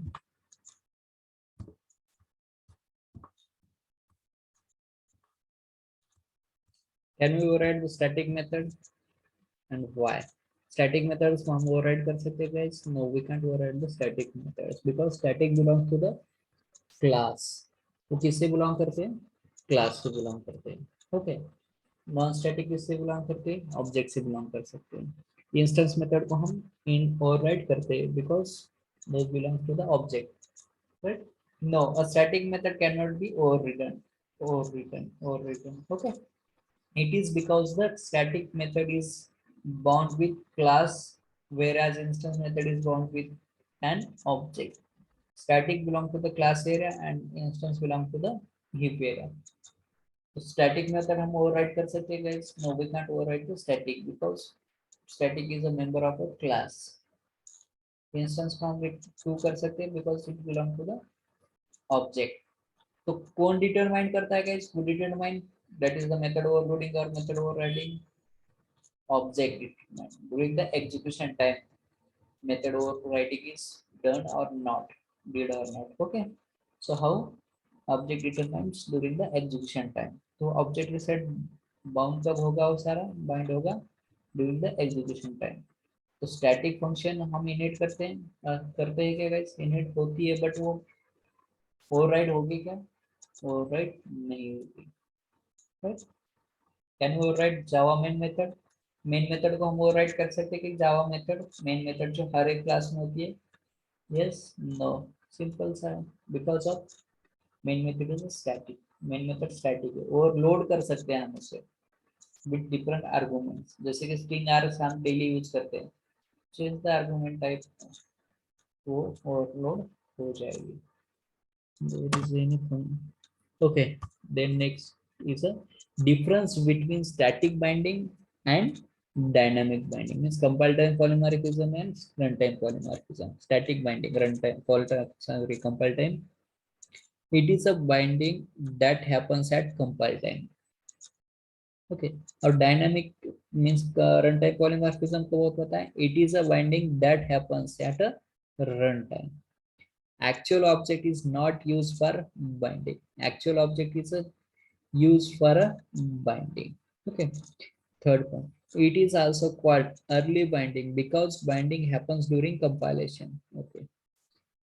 Can we override the static method and why? Static methods को हम override कर सकते हैं guys? No, we can't override the static methods because static belongs to the class. वो किससे belong करते हैं? Class से belong करते हैं, okay. नॉन स्टैटिक किससे बिलोंग करते हैं? ऑब्जेक्ट से बिलोंग कर सकते हैं। इंस्टेंस मेथड को हम इन ओवरराइड करते हैं because they belong to the object, right. No, a static method can not be overridden, okay. It is because the static method is bound with class whereas instance method is bound with an object. Static belong to the class area and instance belong to the heap area. Static method हम override कर सकते हैं guys? No, we can't override the static because static is a member of a class. Instance को हम क्यों कर सकते हैं? Because it belong to the object. तो कौन determine करता है guys? Who determine? That is the method overloading or method overriding. Object determine during the execution time. method overriding is done or not, did or not. Okay, so how object determines during the execution time. तो object के साथ bound कब होगा, वो सारा bind होगा during the execution time. तो static function हम इनिट करते हैं क्या गाइस, इनिट होती है, बट वो ओवरराइड होगी क्या, ओवरराइड नहीं होगी, right. Can we override Java main method को हम ओवरराइड कर सकते हैं कि जावा मेथड, मेन मेथड जो हर एक क्लास में होती है, यस नो, सिंपल सा है, because of main method is static, main method static है, ओवरलोड कर सकते हैं हम उसे विद डिफरेंट आर्गुमेंट्स, जैसे कि स्ट्रिंग आर्ग्स हम डेली यूज करते हैं, चेंज द आर्गुमेंट टाइप, वो ओवरलोड हो जाएगी। There is anything. Okay, then next is a difference between static binding and dynamic binding. Means compile time polymorphism and runtime polymorphism. Static binding, runtime, compile time. It is a binding that happens at compile time. Okay, or dynamic means runtime polymorphism को बहुत पता है. It is a binding that happens at a runtime. Actual object is not used for binding. Actual object is used for a binding. Okay. Third point. It is also called early binding because binding happens during compilation. Okay.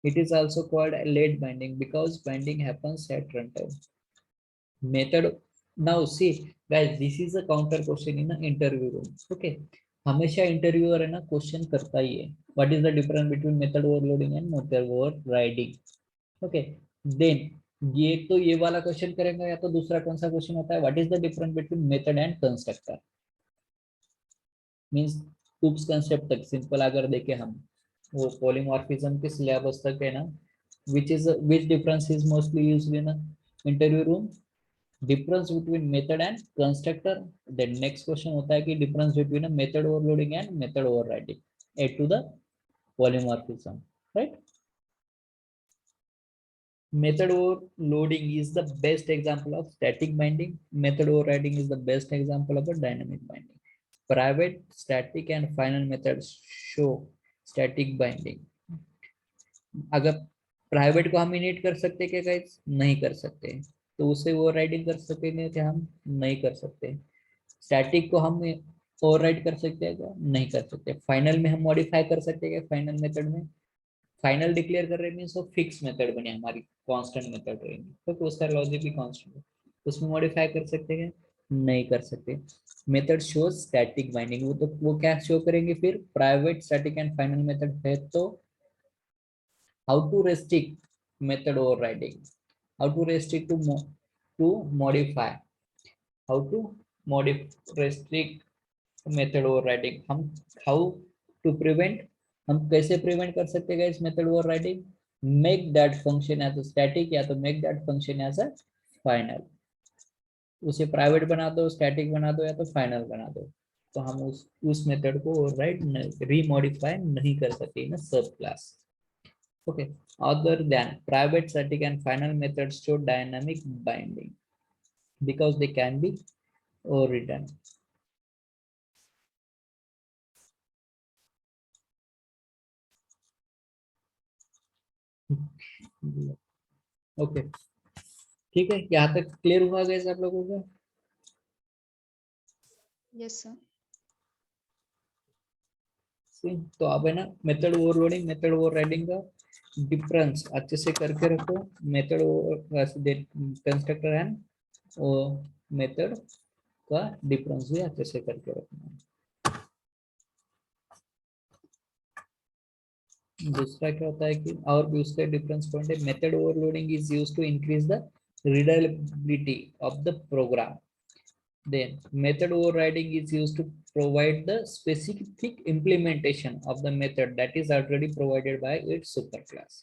It is also called late binding because binding happens at runtime. Method. Now see, guys, this is a counter question in an interview room. Okay. हमेशा interviewer है ना question करता ही है, what is the difference between method overloading and method overriding. Okay, then ये वाला question करेंगे, या तो दूसरा कौन सा क्वेश्चन होता है, what is the difference between method and constructor. Means टूप्स कंसेप्ट तक सिंपल अगर देखें हम, वो पॉलीमॉर्फिज्म के सिलेबस तक है ना, which difference is mostly used in a interview room, difference between method and constructor. Then next question होता है कि difference between a method overloading and method overriding add to the polymorphism, right. Method overloading is the best example of static binding. Method overriding is the best example of a dynamic binding. Private, static and final methods show static binding. अगर private को हम init कर सकते क्या guys, नहीं कर सकते, तो उसे ओवरराइडिंग कर सकेंगे क्या, हम नहीं कर सकते. स्टैटिक को हम ओवरराइड कर सकते हैं क्या, नहीं कर सकते. फाइनल में हम मॉडिफाई कर सकते हैं क्या, फाइनल मेथड में फाइनल डिक्लेयर कर रहे हैं मींस वो फिक्स मेथड बने, हमारी कांस्टेंट मेथड रहेंगी, तो उसका लॉजिक भी कांस्टेंट है, उसमें मॉडिफाई कर सकते हैं, नहीं कर सकते. मेथड शोज स्टैटिक बाइंडिंग, वो क्या शो करेंगे फिर, private, static and final method है, तो how to restrict method overriding, how to restrict to modify, how to restrict method overriding, हम how to prevent, हम कैसे प्रिवेंट कर सकते हैं इस method overriding, make that function as a static या तो make that function as a final, उसे प्राइवेट बना दो, स्टैटिक बना दो या तो फाइनल बना दो, तो हम उस मेथड को ओवरराइड रीमॉडिफाई नहीं कर सकते ना सब class. Okay, other than private, static and final methods show dynamic binding because they can be overridden. Okay, ठीक है, यहाँ तक क्लियर हुआ गया आप लोगों को. Yes sir. तो अब है ना मेथड ओवरलोडिंग, मेथड ओवरराइडिंग का डिफरेंस अच्छे से करके रखो. मेथड कंस्ट्रक्टर एंड मेथड का डिफरेंस भी अच्छे से करके रखना. दूसरा क्या होता है कि और भी उसका डिफरेंस पॉइंट है, method overloading is used to increase the readability of the program. Then method overriding is used to provide the specific implementation of the method that is already provided by its superclass.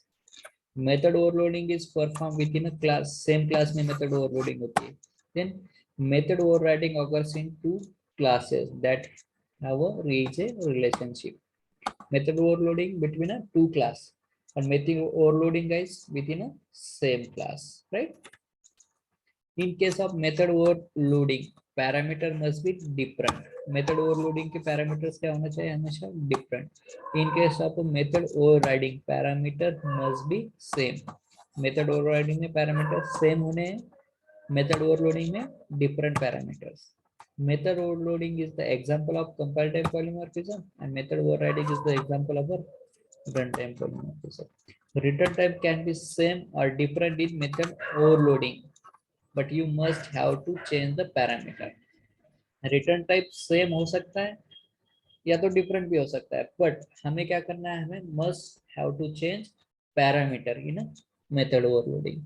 Method overloading is performed within a class, same class में method overloading होती है. Then method overriding occurs in two classes that have a relationship. Method overloading between a two class and method overloading guys within a same class, right? In case of method overloading, parameter must be different. Method overloading के parameters क्या होना चाहिए? हमेशा different. In case of method overriding parameter must be same. Method overriding में parameter same होने हैं, method overloading में different parameters. Method overloading is the example of compile time polymorphism and method overriding is the example of a runtime polymorphism. Return type can be same or different in method overloading, but you must have to change the parameter. Return type same हो सकता है या तो different भी हो सकता है, but हमें क्या करना है? हमें must have to change parameter in a method overloading.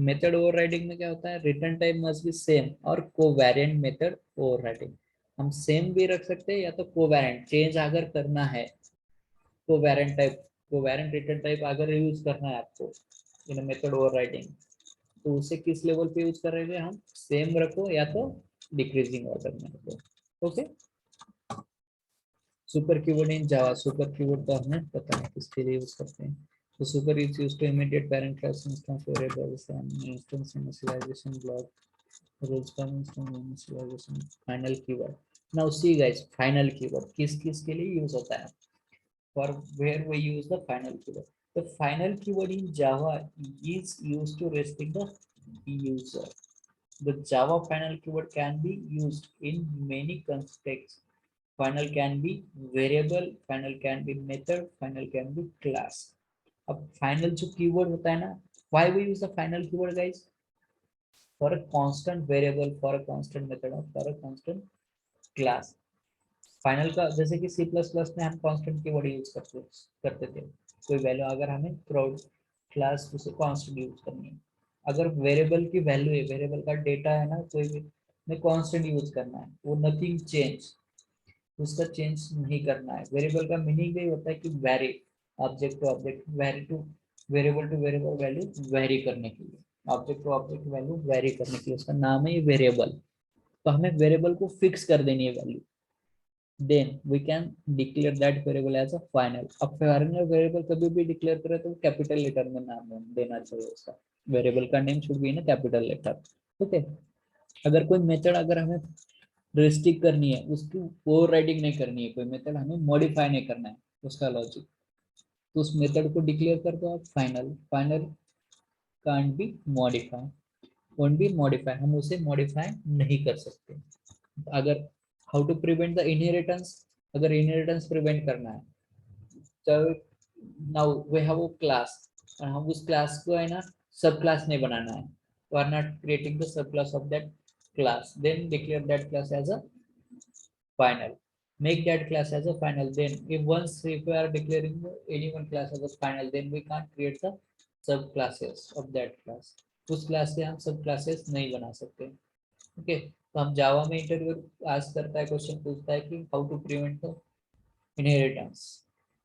Method overriding में क्या होता है? Return type must be same और कोवेरिएंट मेथड ओवरराइडिंग. हम सेम भी रख सकते हैं या तो कोवेरिएंट. चेंज अगर करना है covariant type, covariant return type अगर यूज करना है आपको इन मेथड ओवरराइडिंग, तो उसे किस लेवल पे यूज करेंगे हम? सेम रखो या तो डिक्रीजिंग ऑर्डर में रखो. ओके. सुपर कीवर्ड इन जावा. सुपर कीवर्ड तो हमें पता है किसके लिए यूज करते हैं. The super is used to immediate parent class instance variables and instance initialization block rules from instance initialization. Final keyword. Now see guys, final keyword किस के लिए use होता है? For where we use the final keyword. The final keyword in Java is used to restrict the user. The Java final keyword can be used in many contexts. Final can be variable, final can be method, final can be class. अब final जो keyword होता है ना, why we use the final keyword guys? For a constant variable, for a constant method और for a constant class. Final का जैसे कि C++ में हम कांस्टेंट कीवर्ड यूज करते थे. कोई वैल्यू अगर हमें क्राउड क्लास उसे कांस्टेंट यूज करनी है. अगर वेरिएबल की वैल्यू है, वेरिएबल का डेटा है ना, कोई भी में कांस्टेंट यूज करना है, वो नथिंग चेंज, उसका चेंज नहीं करना है. वेरिएबल का मीनिंग ये होता है कि vary, object to object, vary to variable value vary करने के लिए, object to object value vary करने के लिए उसका नाम है वेरिएबल. तो हमें वेरिएबल को फिक्स कर देनी है value, then we can declare that variable as a final. अब फाइनल वेरिएबल कभी भी डिक्लेयर करें तो कैपिटल लेटर में नाम देना चाहिए उसका. वेरिएबल का name should be in capital letter. Okay. अगर कोई मेथड अगर हमें रिस्ट्रिक्ट करनी है, उसकी ओवरराइडिंग नहीं करनी है, कोई मेथड हमें मॉडिफाई नहीं करना है उसका लॉजिक, तो उस मेथड को डिक्लेयर कर दो आप final. Final can't be modify, won't be modify, हम उसे मॉडिफाई नहीं कर सकते. अगर how to prevent the inheritance, अगर इनहेरिटेंस प्रिवेंट करना है, तो now we have a class और हम उस क्लास को है ना सब क्लास नहीं बनाना है, we are not creating the sub class of that class, then declare that class as a final. Make that class as a final. Then if we are declaring any one class as a final, then we can't create the sub classes of that class. उस class से हम सब classes नहीं बना सकते. Okay. तो हम जावा में इंटरव्यू आस्क करता है, क्वेश्चन पूछता है कि how to prevent the inheritance,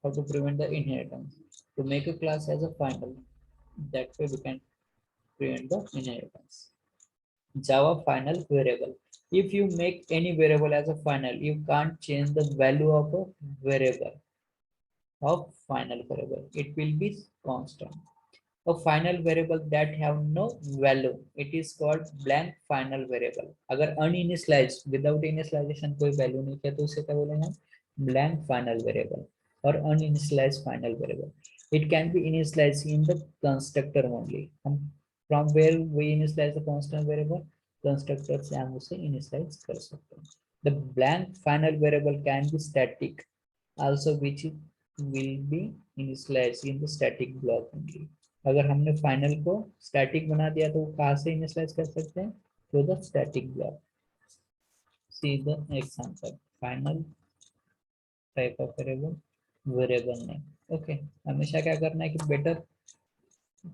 how to prevent the inheritance, to make a class as a final, that way we can prevent the inheritance. Java final variable. If you make any variable as a final, you can't change the value of a variable of final variable. It will be constant. A final variable that have no value, it is called blank final variable. अगर uninitialized without initialization कोई value नहीं है तो उसे क्या बोलेंगे? Blank final variable or uninitialized final variable. It can be initialized in the constructor only. From where we initialize the constant variable, constructor से हम उसे initialize कर सकते हैं. The blank final variable can be static also, which will be initialized in the static block only. अगर हमने final को static बना दिया तो कहाँ से इनिशियलाइज कर सकते हैं? Through the static block. See the example. Final type of variable name. Okay. हमेशा क्या करना है कि बेटर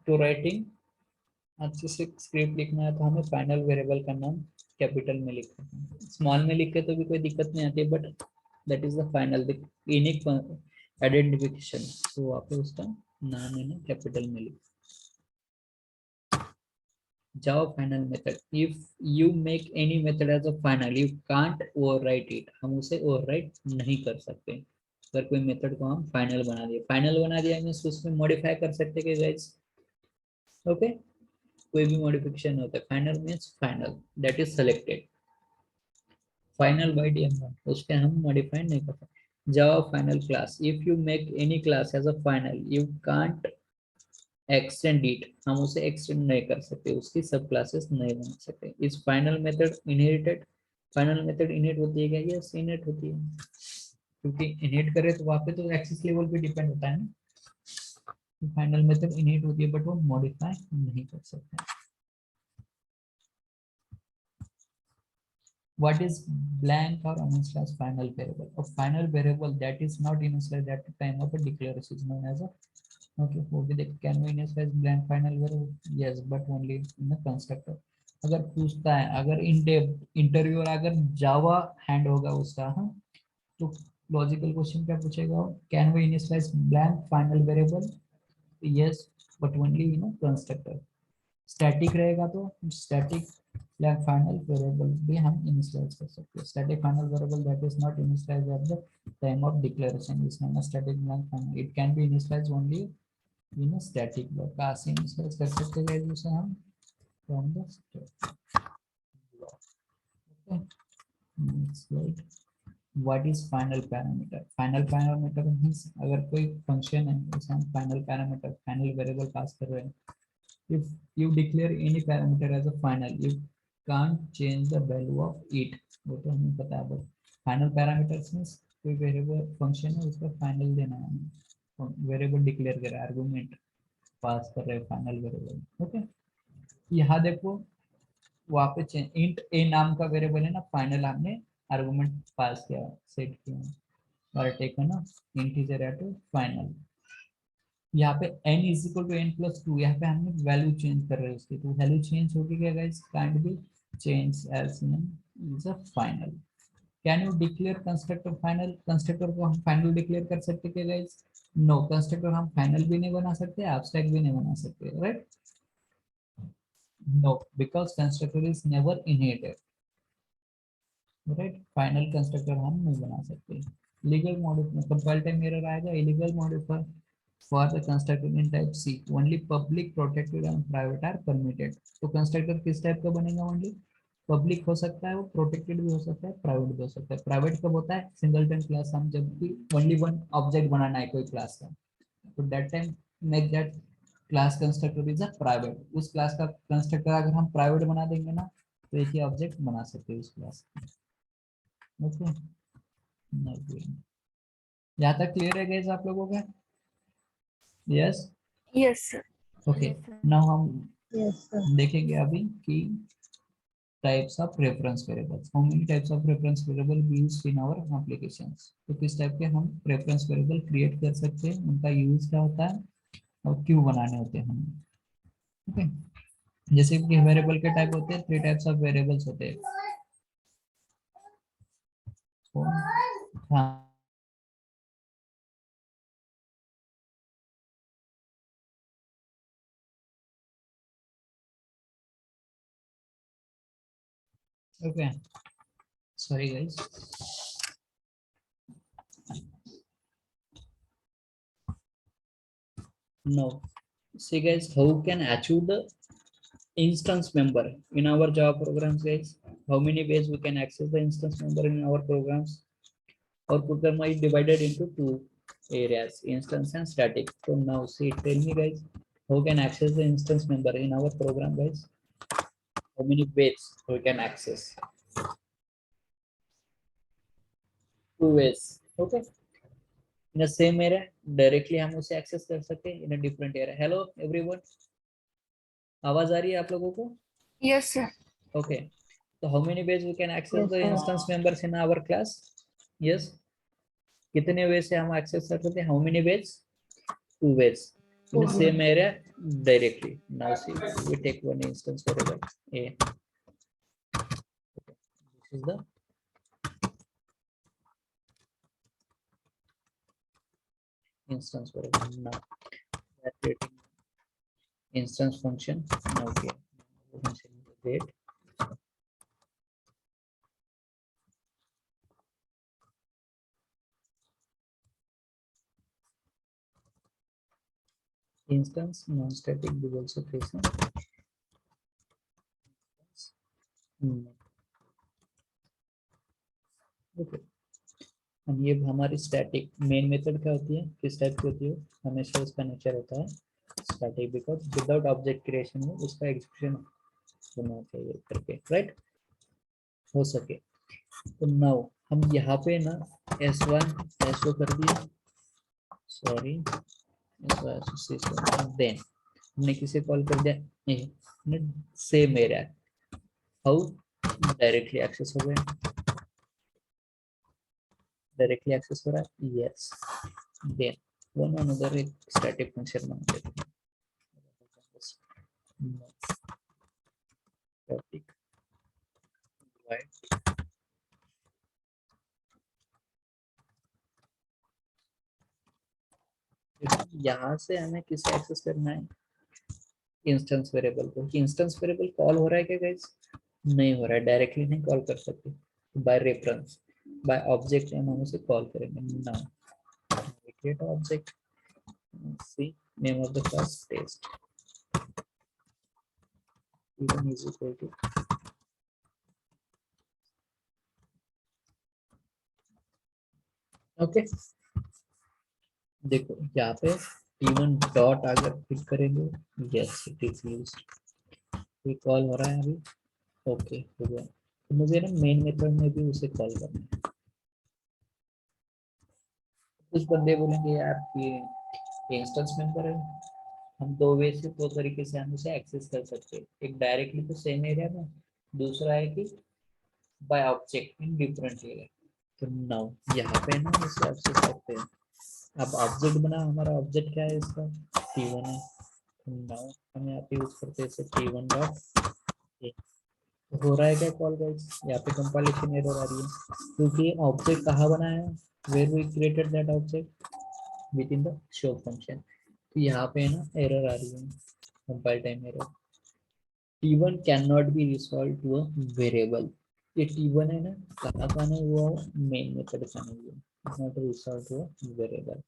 टू राइटिंग, अच्छे से स्क्रिप्ट लिखना है तो हमें फाइनल वेरिएबल का नाम कैपिटल में लिखना है. स्मॉल में लिखे तो भी कोई दिक्कत नहीं आती, but that is the final the unique identification. तो आप उसका नाम है ना कैपिटल में लिख. Java final method. If you make any method as a final, you can't overwrite it. हम उसे overwrite नहीं कर सकते. अगर कोई मेथड को हम फाइनल बना दिया मीन्स उसमें मॉडिफाई कर सकते हैं गाइस. ओके. कोई भी मॉडिफिकेशन होता है. Final means final, that is selected. Final by DM1 उसके हम मॉडिफाई नहीं कर सकते। Java final class, if you make any class as a final you can't extend it, हम उसे एक्सटेंड नहीं कर सकते, उसकी सब क्लासेस नहीं बना सकते। इस final method inherited, final method inherit होती है क्या? यस इनहेरिट होती है, क्योंकि इनहेरिट करे तो वहाँ पे तो एक्सेस लेवल पे डिपेंड होता है ना। फाइनल मेथड इनहेरिट होती है बट वो मॉडिफाई नहीं कर सकते। What is blank or uninitialized final variable? A final variable that is not initialized at the time of a declaration is known as a, okay, वो भी देख, can we initialize blank final variable? Yes, but only in a constructor. अगर पूछता है, अगर interview अगर जावा hand होगा उसका, हाँ, तो लॉजिकल क्वेश्चन क्या पूछेगा? Can we initialise blank final variable? Yes, but only in constructor. Static रहेगा तो स्टैटिक ब्लैंक फाइनल वेरिएबल भी हम इनिशियलाइज कर सकते हैं। Static final variable that is not initialised at the time of declaration is known as static blank final. It can be initialised only in a static block. कहाँ से इनिशियलाइज कर सकते हैं उसे हम? From the static block. Okay, next slide. What is final parameter? Final parameter means अगर कोई फंक्शन है उसे हम final parameter, final variable pass कर रहे हैं। if you declare any parameter as a final you can't change the value of it, वो तो हमें पता है। बट फाइनल पैरामीटर्स में कोई वेरिएबल फंक्शन है उसका फाइनल देना है हमें, वेरिएबल डिक्लेयर कर रहा है, आर्गुमेंट पास कर रहे हैं फाइनल वेरिएबल। ओके, यहाँ देखो वहाँ पे इंट ए नाम का वेरिएबल है ना, फाइनल हमने आर्गुमेंट पास किया, सेट किया और टेकन इंटीजर एट फाइनल। यहाँ पे n is equal to n+2, यहाँ पे हमने वैल्यू चेंज कर रहे हैं उसकी, तो वैल्यू चेंज होगी क्या guys? Can't be change as n is a final. Can you declare constructor final? Constructor को हम फाइनल डिक्लेयर कर सकते क्या गाइस? नो, कंस्ट्रक्टर हम फाइनल भी नहीं बना सकते, एब्स्ट्रैक्ट भी नहीं बना सकते, right? No, because constructor is never inherited, right? Final constructor हम नहीं बना सकते। Legal modifier, compile time error आएगा। Illegal modifier for the constructor in type C only public protected and private are permitted। तो कंस्ट्रक्टर किस type का बनेगा? Only public हो सकता है, वो प्रोटेक्टेड भी हो सकता है, प्राइवेट भी हो सकता है। प्राइवेट कब होता है? सिंगलटन क्लास, हम जब भी ओनली वन ऑब्जेक्ट बनाना है कोई क्लास का, तो that time make that class constructor is a private. उस क्लास का कंस्ट्रक्टर अगर हम प्राइवेट बना देंगे ना, तो एक ही ऑब्जेक्ट बना सकते हैं उस क्लास का। ओके, यहाँ तक क्लियर है गाइस आप लोगों का? Yes, yes sir. Okay. Yes, sir. Now हम Yes, sir. देखेंगे अभी कि types of reference variables, how many types of reference variable we used in our applications. तो किस टाइप के हम रेफरेंस वेरिएबल क्रिएट कर सकते हैं, उनका यूज क्या होता है और क्यों बनाने होते हैं हमें। ओके, जैसे कि वेरिएबल के टाइप होते हैं, 3 टाइप्स ऑफ वेरिएबल्स होते हैं। तो हाँ, okay, sorry guys. No, see guys, how can achieve the instance member in our Java programs, guys? How many ways we can access the instance member in our programs? Our program is divided into 2 areas, instance and static. So now see, tell me guys, how can access the instance member in our program, guys? How many ways we can access? 2 ways. Okay, in the same area directly हम उसे access कर सकते हैं, in a different area. Hello everyone, आवाज आ रही है आप लोगों को? Yes sir. Okay, so how many ways we can access Yes, the sir. instance members in our class? Yes, कितने वे से हम एक्सेस कर सकते हैं? How many ways? 2 ways in the same area directly. Now see, we take one instance variable a. This is the instance variable. Now we are creating instance function. Okay, wait. Instance non-static is also present. Okay. अब ये हमारी static main method क्या होती है, किस type की होती है, हमेशा उसका नेचर होता है static, because without object creation में उसका एग्जीक्यूशन होना चाहिए करके, राइट, हो सके। तो नाउ हम यहाँ पे ना S1 S2 कर दिया, सॉरी देन हमने किसे कॉल कर दिया, same area, how directly access हो गया, डायरेक्टली एक्सेस हो रहा है, यस। देन वन अनदर एक स्टैटिक फंक्शन मान लेते हैं, स्टैटिक वाइड, यहाँ से हमें किसे एक्सेस करना है, इंस्टेंस वेरिएबल को। इंस्टेंस वेरिएबल कॉल हो रहा है क्या गाइस, नहीं हो रहा है, डायरेक्टली नहीं कॉल कर सकते, बाय रेफरेंस, बाय ऑब्जेक्ट हम उसे कॉल करेंगे। Now create object, see name of the class test, even is equal to okay. देखो यहाँ पे t1 डॉट अगर क्लिक करेंगे, यस इट इज यूज्ड, ये कॉल हो रहा है अभी, ओके हो गया। तो मुझे ना मेन मेथड में भी उसे कॉल करना है। कुछ बंदे बोलेंगे यार कि इंस्टेंस मेंबर है, हम दो वे से, दो तरीके से हम उसे एक्सेस कर सकते हैं, एक डायरेक्टली तो सेम एरिया में, दूसरा है कि by object in different area. तो नाउ यहाँ पे ना इसे एक्सेस करते हैं। अब ऑब्जेक्ट बना, हमारा ऑब्जेक्ट क्या है इसका, t1 है। तो नाउ हम यहाँ पे यूज करते हैं इसे t1 डॉट, हो रहा है क्या कॉल गाइस, यहाँ पे कंपाइलेशन एरर आ रही है, क्योंकि ऑब्जेक्ट कहाँ बना है, where we created that object within the show function. तो यहाँ पे ना एरर आ रही है, compile time error, t1 can not be resolve to a variable. ये t1 है ना, कहाँ का नहीं हुआ, मेन मेथड का नहीं हुआ, not resolve to a variable.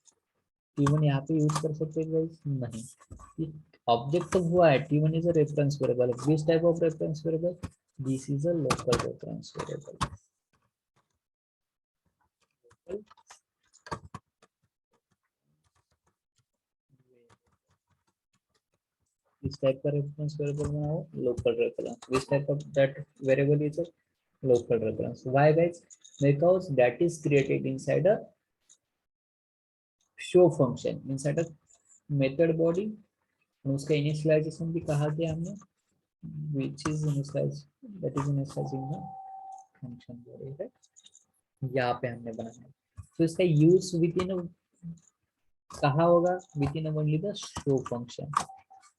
t1 यहाँ पे यूज कर सकते हैं गाइस, नहीं, ऑब्जेक्ट तो हुआ है, t1 is a reference variable, this type of reference variable, this is a local reference variable. इस टाइप का रेफरेंस वेरिएबल बनाओ, local reference, this type of that variable is a local reference. Why guys, because that is created inside a show function, inside a method body, उसका initialization भी कहा गया हमने, which is initialized, that is initializing the function body, right, यहाँ पे हमने बनाया है। तो इसका यूज विद इन कहाँ होगा, with in only the show function,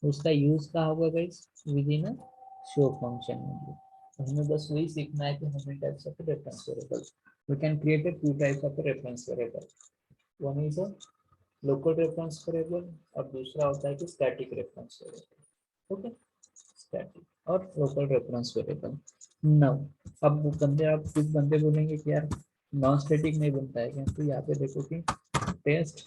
उसका यूज कहाँ होगा guys, with in a show function only. तो हमें बस वही सीखना है कि हमें types of reference variable, we can create a two types of reference variable, one is a local reference variable और दूसरा होता है कि static reference variable, okay, static और local reference variable। now अब बंदे, आप कुछ बंदे बोलेंगे कि यार नॉन स्टैटिक नहीं बनता है क्या, तो यहाँ पे देखो कि टेस्ट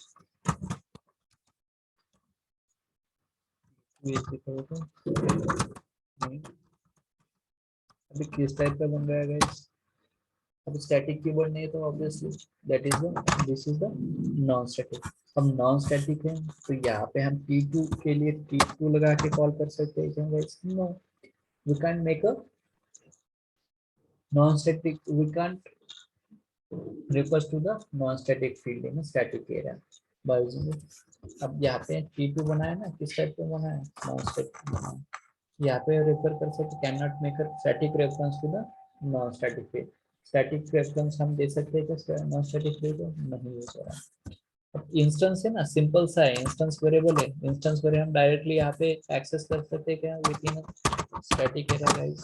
अभी किस टाइप का बन रहा है गाइस, अब स्टैटिक कीवर्ड नहीं है तो obviously that is the, this is the non static. अब नॉन स्टैटिक है तो यहाँ पे हम t2 के लिए t2 लगा के कॉल कर सकते हैं क्या guys, no, we can't make a non static, we can't refers to the non-static field in a static area by using it। अब यहाँ पे t2 बनाया ना, किस टाइप का बना है, नॉन स्टैटिक बना है, यहाँ पे रेफर कर सकते, can not make a static reference to the non static field. Static reference हम दे सकते हैं क्या नॉन स्टैटिक फील्ड को, नहीं यूज हो रहा। अब इंस्टेंस है ना, सिंपल सा है, इंस्टेंस वेरिएबल है, इंस्टेंस वेरिएबल हम डायरेक्टली यहाँ पे एक्सेस कर सकते हैं क्या within static area guys,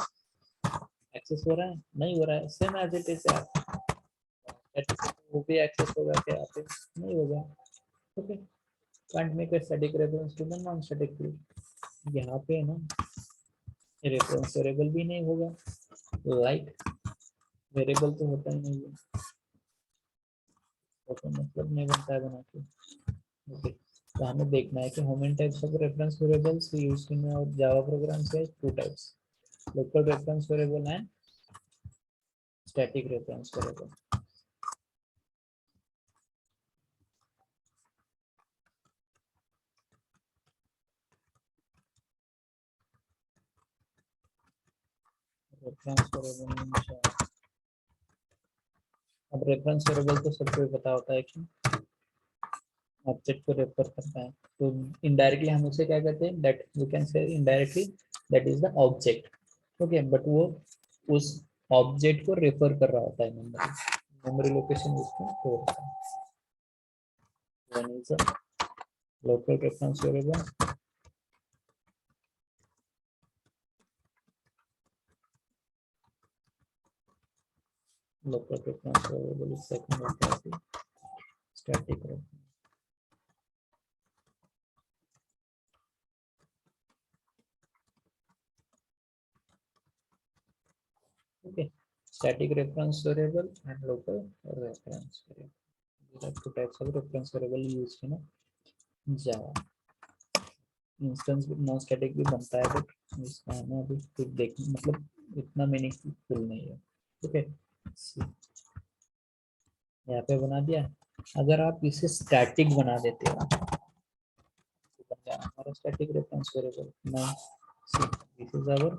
access हो रहा है, नहीं हो रहा है, सेम एज इट इज यार, वो भी एक्सेस होगा क्या यहाँ पे, नहीं होगा, okay, can't make a static reference to the non static field. यहाँ पे ना रेफरेंस वेरिएबल भी नहीं होगा, लाइक वेरिएबल तो होता ही नहीं है, तो मतलब नहीं बनता है बना के, ओके। तो हमें देखना है कि how many types of reference variables used in Java programs है, two types, local reference variable and static reference variable. Reference variable, अब रेफरेंस वेरिएबल तो सबको पता होता है कि ऑब्जेक्ट को रेफर करता है, तो इनडायरेक्टली हम उसे क्या कहते हैं, that we can say indirectly that is the object. Okay, but वो उस ऑब्जेक्ट को रेफर कर रहा होता है, मेमोरी लोकेशन उसको हो रहा है। One is a local reference variable, local reference variable is second of class static reference. Okay, static reference variable and local reference variable. These are two types of reference variable used in Java. Instance भी non static भी बनता है, but इसका हमें अभी कुछ देख मतलब इतना मीनिंगफुल नहीं है। ओके, यहाँ पे बना दिया। अगर आप इसे स्टैटिक बना देते हो तो बन जाएगा हमारा static reference variable. Now see this is our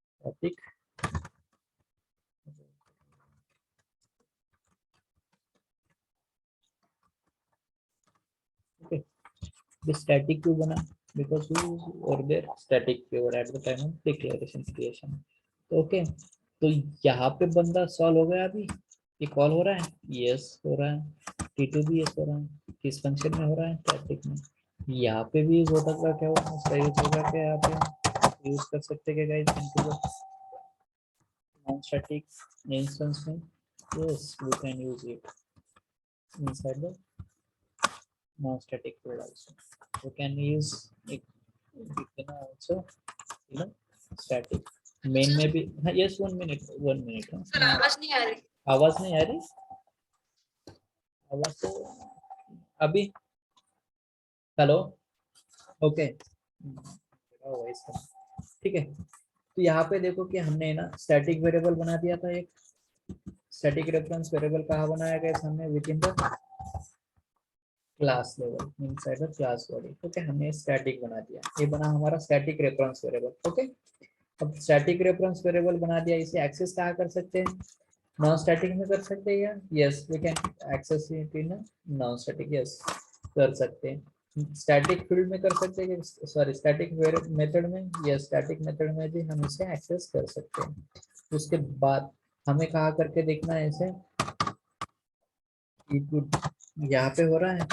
static okay. The static क्यों बना? Because we were there static keyword at the time of declaration creation. Okay, तो यहाँ पे बंदा सॉल्व हो गया। अभी ये कॉल हो रहा है, यस हो रहा है, T2 भी यस हो रहा है, किस फंक्शन में हो रहा है, स्टैटिक में। यहाँ पे भी यूज होता है, क्या होगा इसका यूज होगा क्या, यहाँ पे यूज कर सकते हैं guys into the non static instance में। Yes we can use it inside the non-static code also. We can use it, you can also, you know, static main में भी। हाँ yes, 1 minute हाँ। सर आवाज नहीं आ रही। आवाज नहीं आ रही, आवाज तो अभी हेलो ओके ठीक है। तो यहाँ पे देखो कि हमने ना स्टैटिक वेरिएबल बना दिया था एक। स्टैटिक रेफरेंस वेरिएबल कहाँ बनाया गया हमने, with in the class level inside the class body. Okay, हमने स्टैटिक बना दिया, ये बना हमारा स्टैटिक रेफरेंस वेरिएबल। ओके, अब स्टैटिक रेफरेंस वेरिएबल बना दिया, इसे एक्सेस कहाँ कर सकते हैं, नॉन स्टैटिक में कर सकते हैं या yes we can access it in non static, yes कर सकते हैं। स्टैटिक फील्ड में कर सकते हैं, सॉरी स्टैटिक मेथड में, यस स्टैटिक मेथड में भी हम इसे एक्सेस कर सकते हैं। उसके बाद हमें कहाँ करके देखना है इसे, यहाँ पे हो रहा है,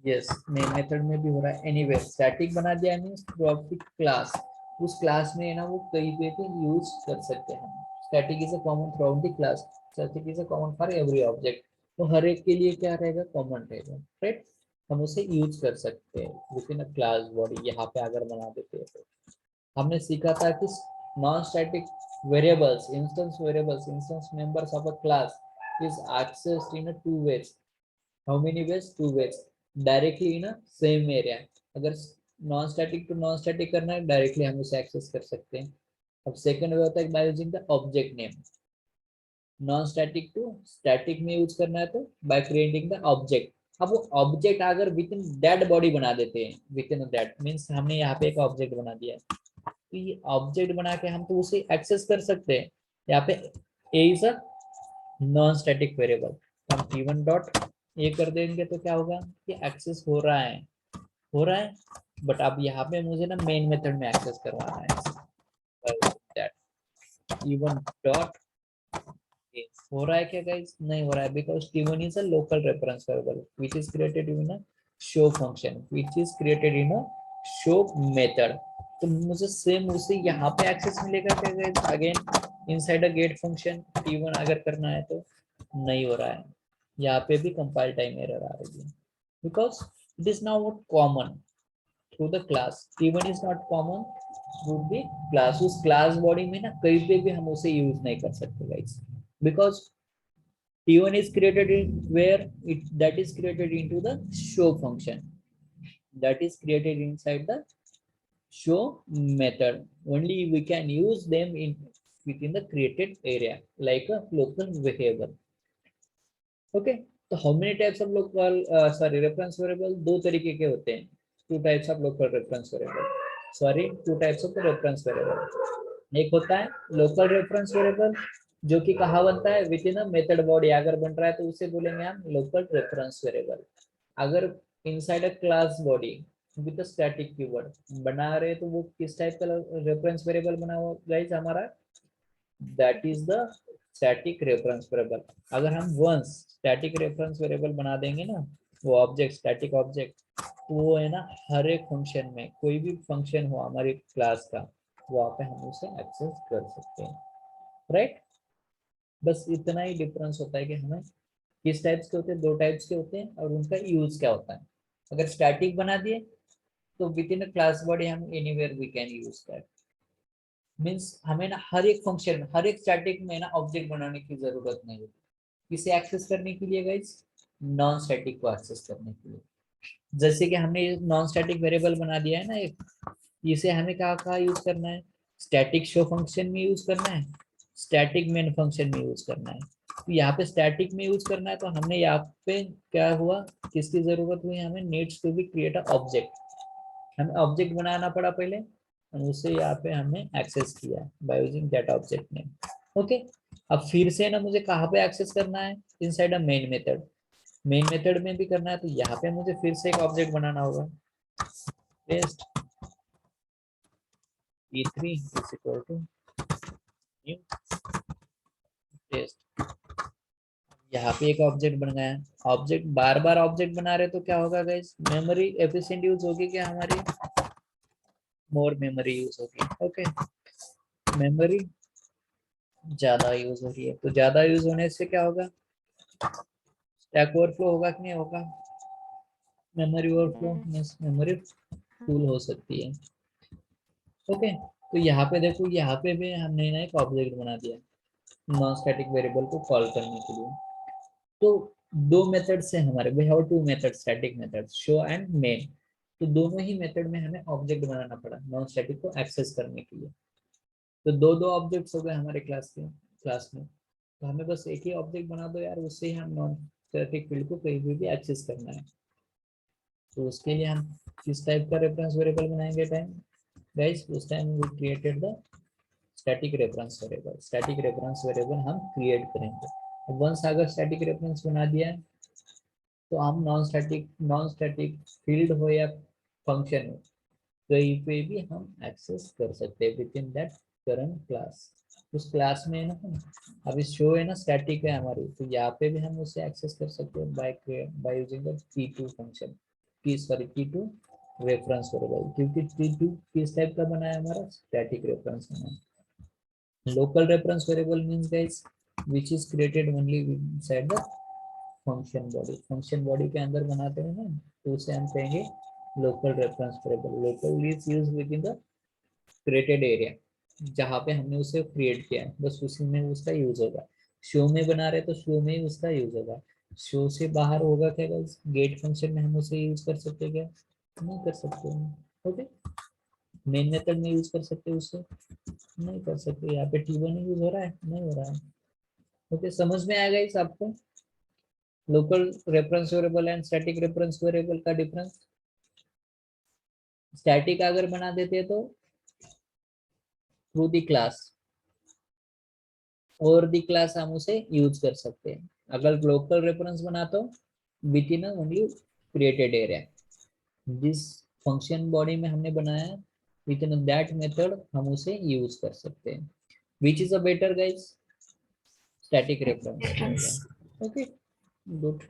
यस मेन मेथड में भी हो रहा है। एनीवे स्टैटिक बना दिया मींस थ्रूआउट द क्लास, उस क्लास में ना वो कहीं पे भी यूज कर सकते हैं। Static is a common throughout the class, static is a common for every object. तो हर एक के लिए क्या रहेगा, कॉमन रहेगा, राइट। हम उसे यूज कर सकते हैं with in a class body. यहाँ पे अगर बना देते हैं तो हमने सीखा था कि non static variables, instance members of a class is accessed in a two ways. How many ways? Two ways. Directly in a same area. अगर non static to non static करना है, डायरेक्टली हम उसे एक्सेस कर सकते हैं। अब second way होता है by using the object name. Non static to static में यूज करना है तो बाय क्रिएटिंग द ऑब्जेक्ट। अब वो ऑब्जेक्ट अगर विद इन दैट बॉडी बना देते हैं, विद इन दैट मीन्स हमने यहाँ पे एक ऑब्जेक्ट बना दिया है, तो ये ऑब्जेक्ट बना के हम तो उसे एक्सेस कर सकते हैं। यहाँ पे A is a non static variable, हम p1 डॉट ये कर देंगे तो क्या होगा, ये एक्सेस हो रहा है, बट अब यहाँ पे मुझे ना मेन मेथड में एक्सेस करवाना है। दैट p1 डॉट हो रहा है क्या गाइस, नहीं हो रहा है, because t1 is a local reference variable which is created in a show function, which is created in a show method. तो मुझे सेम उसे यहाँ पे एक्सेस मिलेगा क्या guys, again inside a get function t1 अगर करना है तो नहीं हो रहा है। यहाँ पे भी कंपाइल टाइम एरर आ रही है, because it is not common through the class. t1 is not common through the class. उस क्लास बॉडी में ना कहीं पे भी हम उसे यूज नहीं कर सकते guys, because t1 is created in where it that is created into the show function, that is created inside the show method. Only we can use them in within the created area like a local variable. Okay, तो how many types of local sorry reference variable, दो तरीके के होते हैं। two types of local reference variable. Sorry, two types of reference variable. एक होता है local reference variable जो कि कहाँ बनता है with in a method body, अगर बन रहा है तो उसे बोलेंगे हम लोकल रेफरेंस वेरिएबल। अगर inside a class body with a static keyword बना रहे तो वो किस टाइप का रेफरेंस वेरिएबल बना हुआ गाइस हमारा, that is the static reference variable. अगर हम वंस स्टैटिक रेफरेंस वेरिएबल बना देंगे ना, वो ऑब्जेक्ट स्टैटिक ऑब्जेक्ट, तो वो है ना हर एक फंक्शन में कोई भी फंक्शन हो हमारी क्लास का वहाँ पे हम उसे एक्सेस कर सकते हैं, राइट। बस इतना ही डिफरेंस होता है कि हमें किस टाइप्स के होते हैं, दो टाइप्स के होते हैं और उनका यूज क्या होता है। अगर स्टैटिक बना दिए तो within a class body हम anywhere we can use that, means हमें ना हर एक फंक्शन में हर एक स्टैटिक में ना ऑब्जेक्ट बनाने की जरूरत नहीं होती। किसे एक्सेस करने के लिए गाइस, नॉन स्टैटिक को एक्सेस करने के लिए। जैसे कि हमने नॉन स्टैटिक वेरिएबल बना दिया है ना एक, इसे हमें कहाँ यूज करना है, स्टैटिक शो फंक्शन में यूज करना है, स्टैटिक मेन फंक्शन में यूज करना है। तो यहाँ पे स्टैटिक में यूज करना है तो हमने यहाँ पे क्या हुआ, किसकी जरूरत हुई, हमें needs to be create a object. हमें ऑब्जेक्ट बनाना पड़ा पहले और उसे यहाँ पे हमने एक्सेस किया by using that object name. Okay, अब फिर से ना मुझे कहाँ पे एक्सेस करना है, inside a main method. Main method में भी करना है तो यहाँ पे मुझे फिर से एक ऑब्जेक्ट बनाना होगा, test e3 is equal to new test. यहाँ पे एक ऑब्जेक्ट बन गया है। ऑब्जेक्ट बार बार ऑब्जेक्ट बना रहे तो क्या होगा गाइस, मेमोरी एफिशिएंट यूज होगी क्या हमारी, मोर मेमोरी यूज होगी। ओके, मेमोरी ज्यादा यूज हो रही है तो ज्यादा यूज होने से क्या होगा, स्टैक ओवरफ्लो होगा कि नहीं होगा, memory overflow means memory full हो सकती है। ओके, तो यहाँ पे देखो, यहाँ पे भी हमने ना एक ऑब्जेक्ट बना दिया नॉन स्टैटिक वेरिएबल को कॉल करने के लिए। तो दो मेथड से हमारे, we have two method, static method show and main. तो दोनों ही मेथड में हमें ऑब्जेक्ट बनाना पड़ा नॉन स्टैटिक को एक्सेस करने के लिए। तो दो दो ऑब्जेक्ट्स हो गए हमारे क्लास में। तो हमें बस एक ही ऑब्जेक्ट बना दो यार, उससे ही हम नॉन स्टैटिक फील्ड को कहीं भी एक्सेस करना है। तो उसके लिए हम किस टाइप का रेफरेंस वेरिएबल बनाएंगे टाइम गाइस, उस time we created the static reference variable. Static reference variable हम क्रिएट करेंगे। वंस अगर स्टैटिक रेफरेंस बना दिया है तो हम नॉन स्टैटिक फील्ड हो या फंक्शन हो कहीं पे भी हम एक्सेस कर सकते हैं with in that current class. उस क्लास में ना अभी शो है ना स्टैटिक है हमारी, तो यहाँ पे भी हम उसे एक्सेस कर सकते हैं bye using the t2 function, t2 reference variable, क्योंकि t2 किस टाइप का बना है हमारा, स्टैटिक रेफरेंस बना है। Local reference variable means guys which is created only inside the function body। function body के अंदर बनाते हैं ना तो उसे हम कहेंगे local reference variable। local is used within the created area, जहाँ पे हमने उसे क्रिएट किया है बस उसी में उसका यूज होगा। शो में बना रहे तो शो में ही उसका यूज होगा। शो से बाहर होगा क्या गाइस, गेट फंक्शन में हम उसे यूज कर सकते हैं क्या, नहीं कर सकते हैं। ओके, मेन मेथड में यूज कर सकते हैं उसे, नहीं कर सकते। यहाँ पे t1 यूज हो रहा है, नहीं हो रहा है। ओके, समझ में आएगा इस आपको local reference variable and static reference variable का डिफरेंस। स्टैटिक अगर बना देते तो थ्रू द क्लास और द क्लास हम उसे यूज कर सकते हैं। अगर लोकल रेफरेंस बना तो with in only created area, जिस फंक्शन बॉडी में हमने बनाया विद इन दैट मेथड हम उसे यूज कर सकते हैं। Which is a better guys, static reference. Okay, good.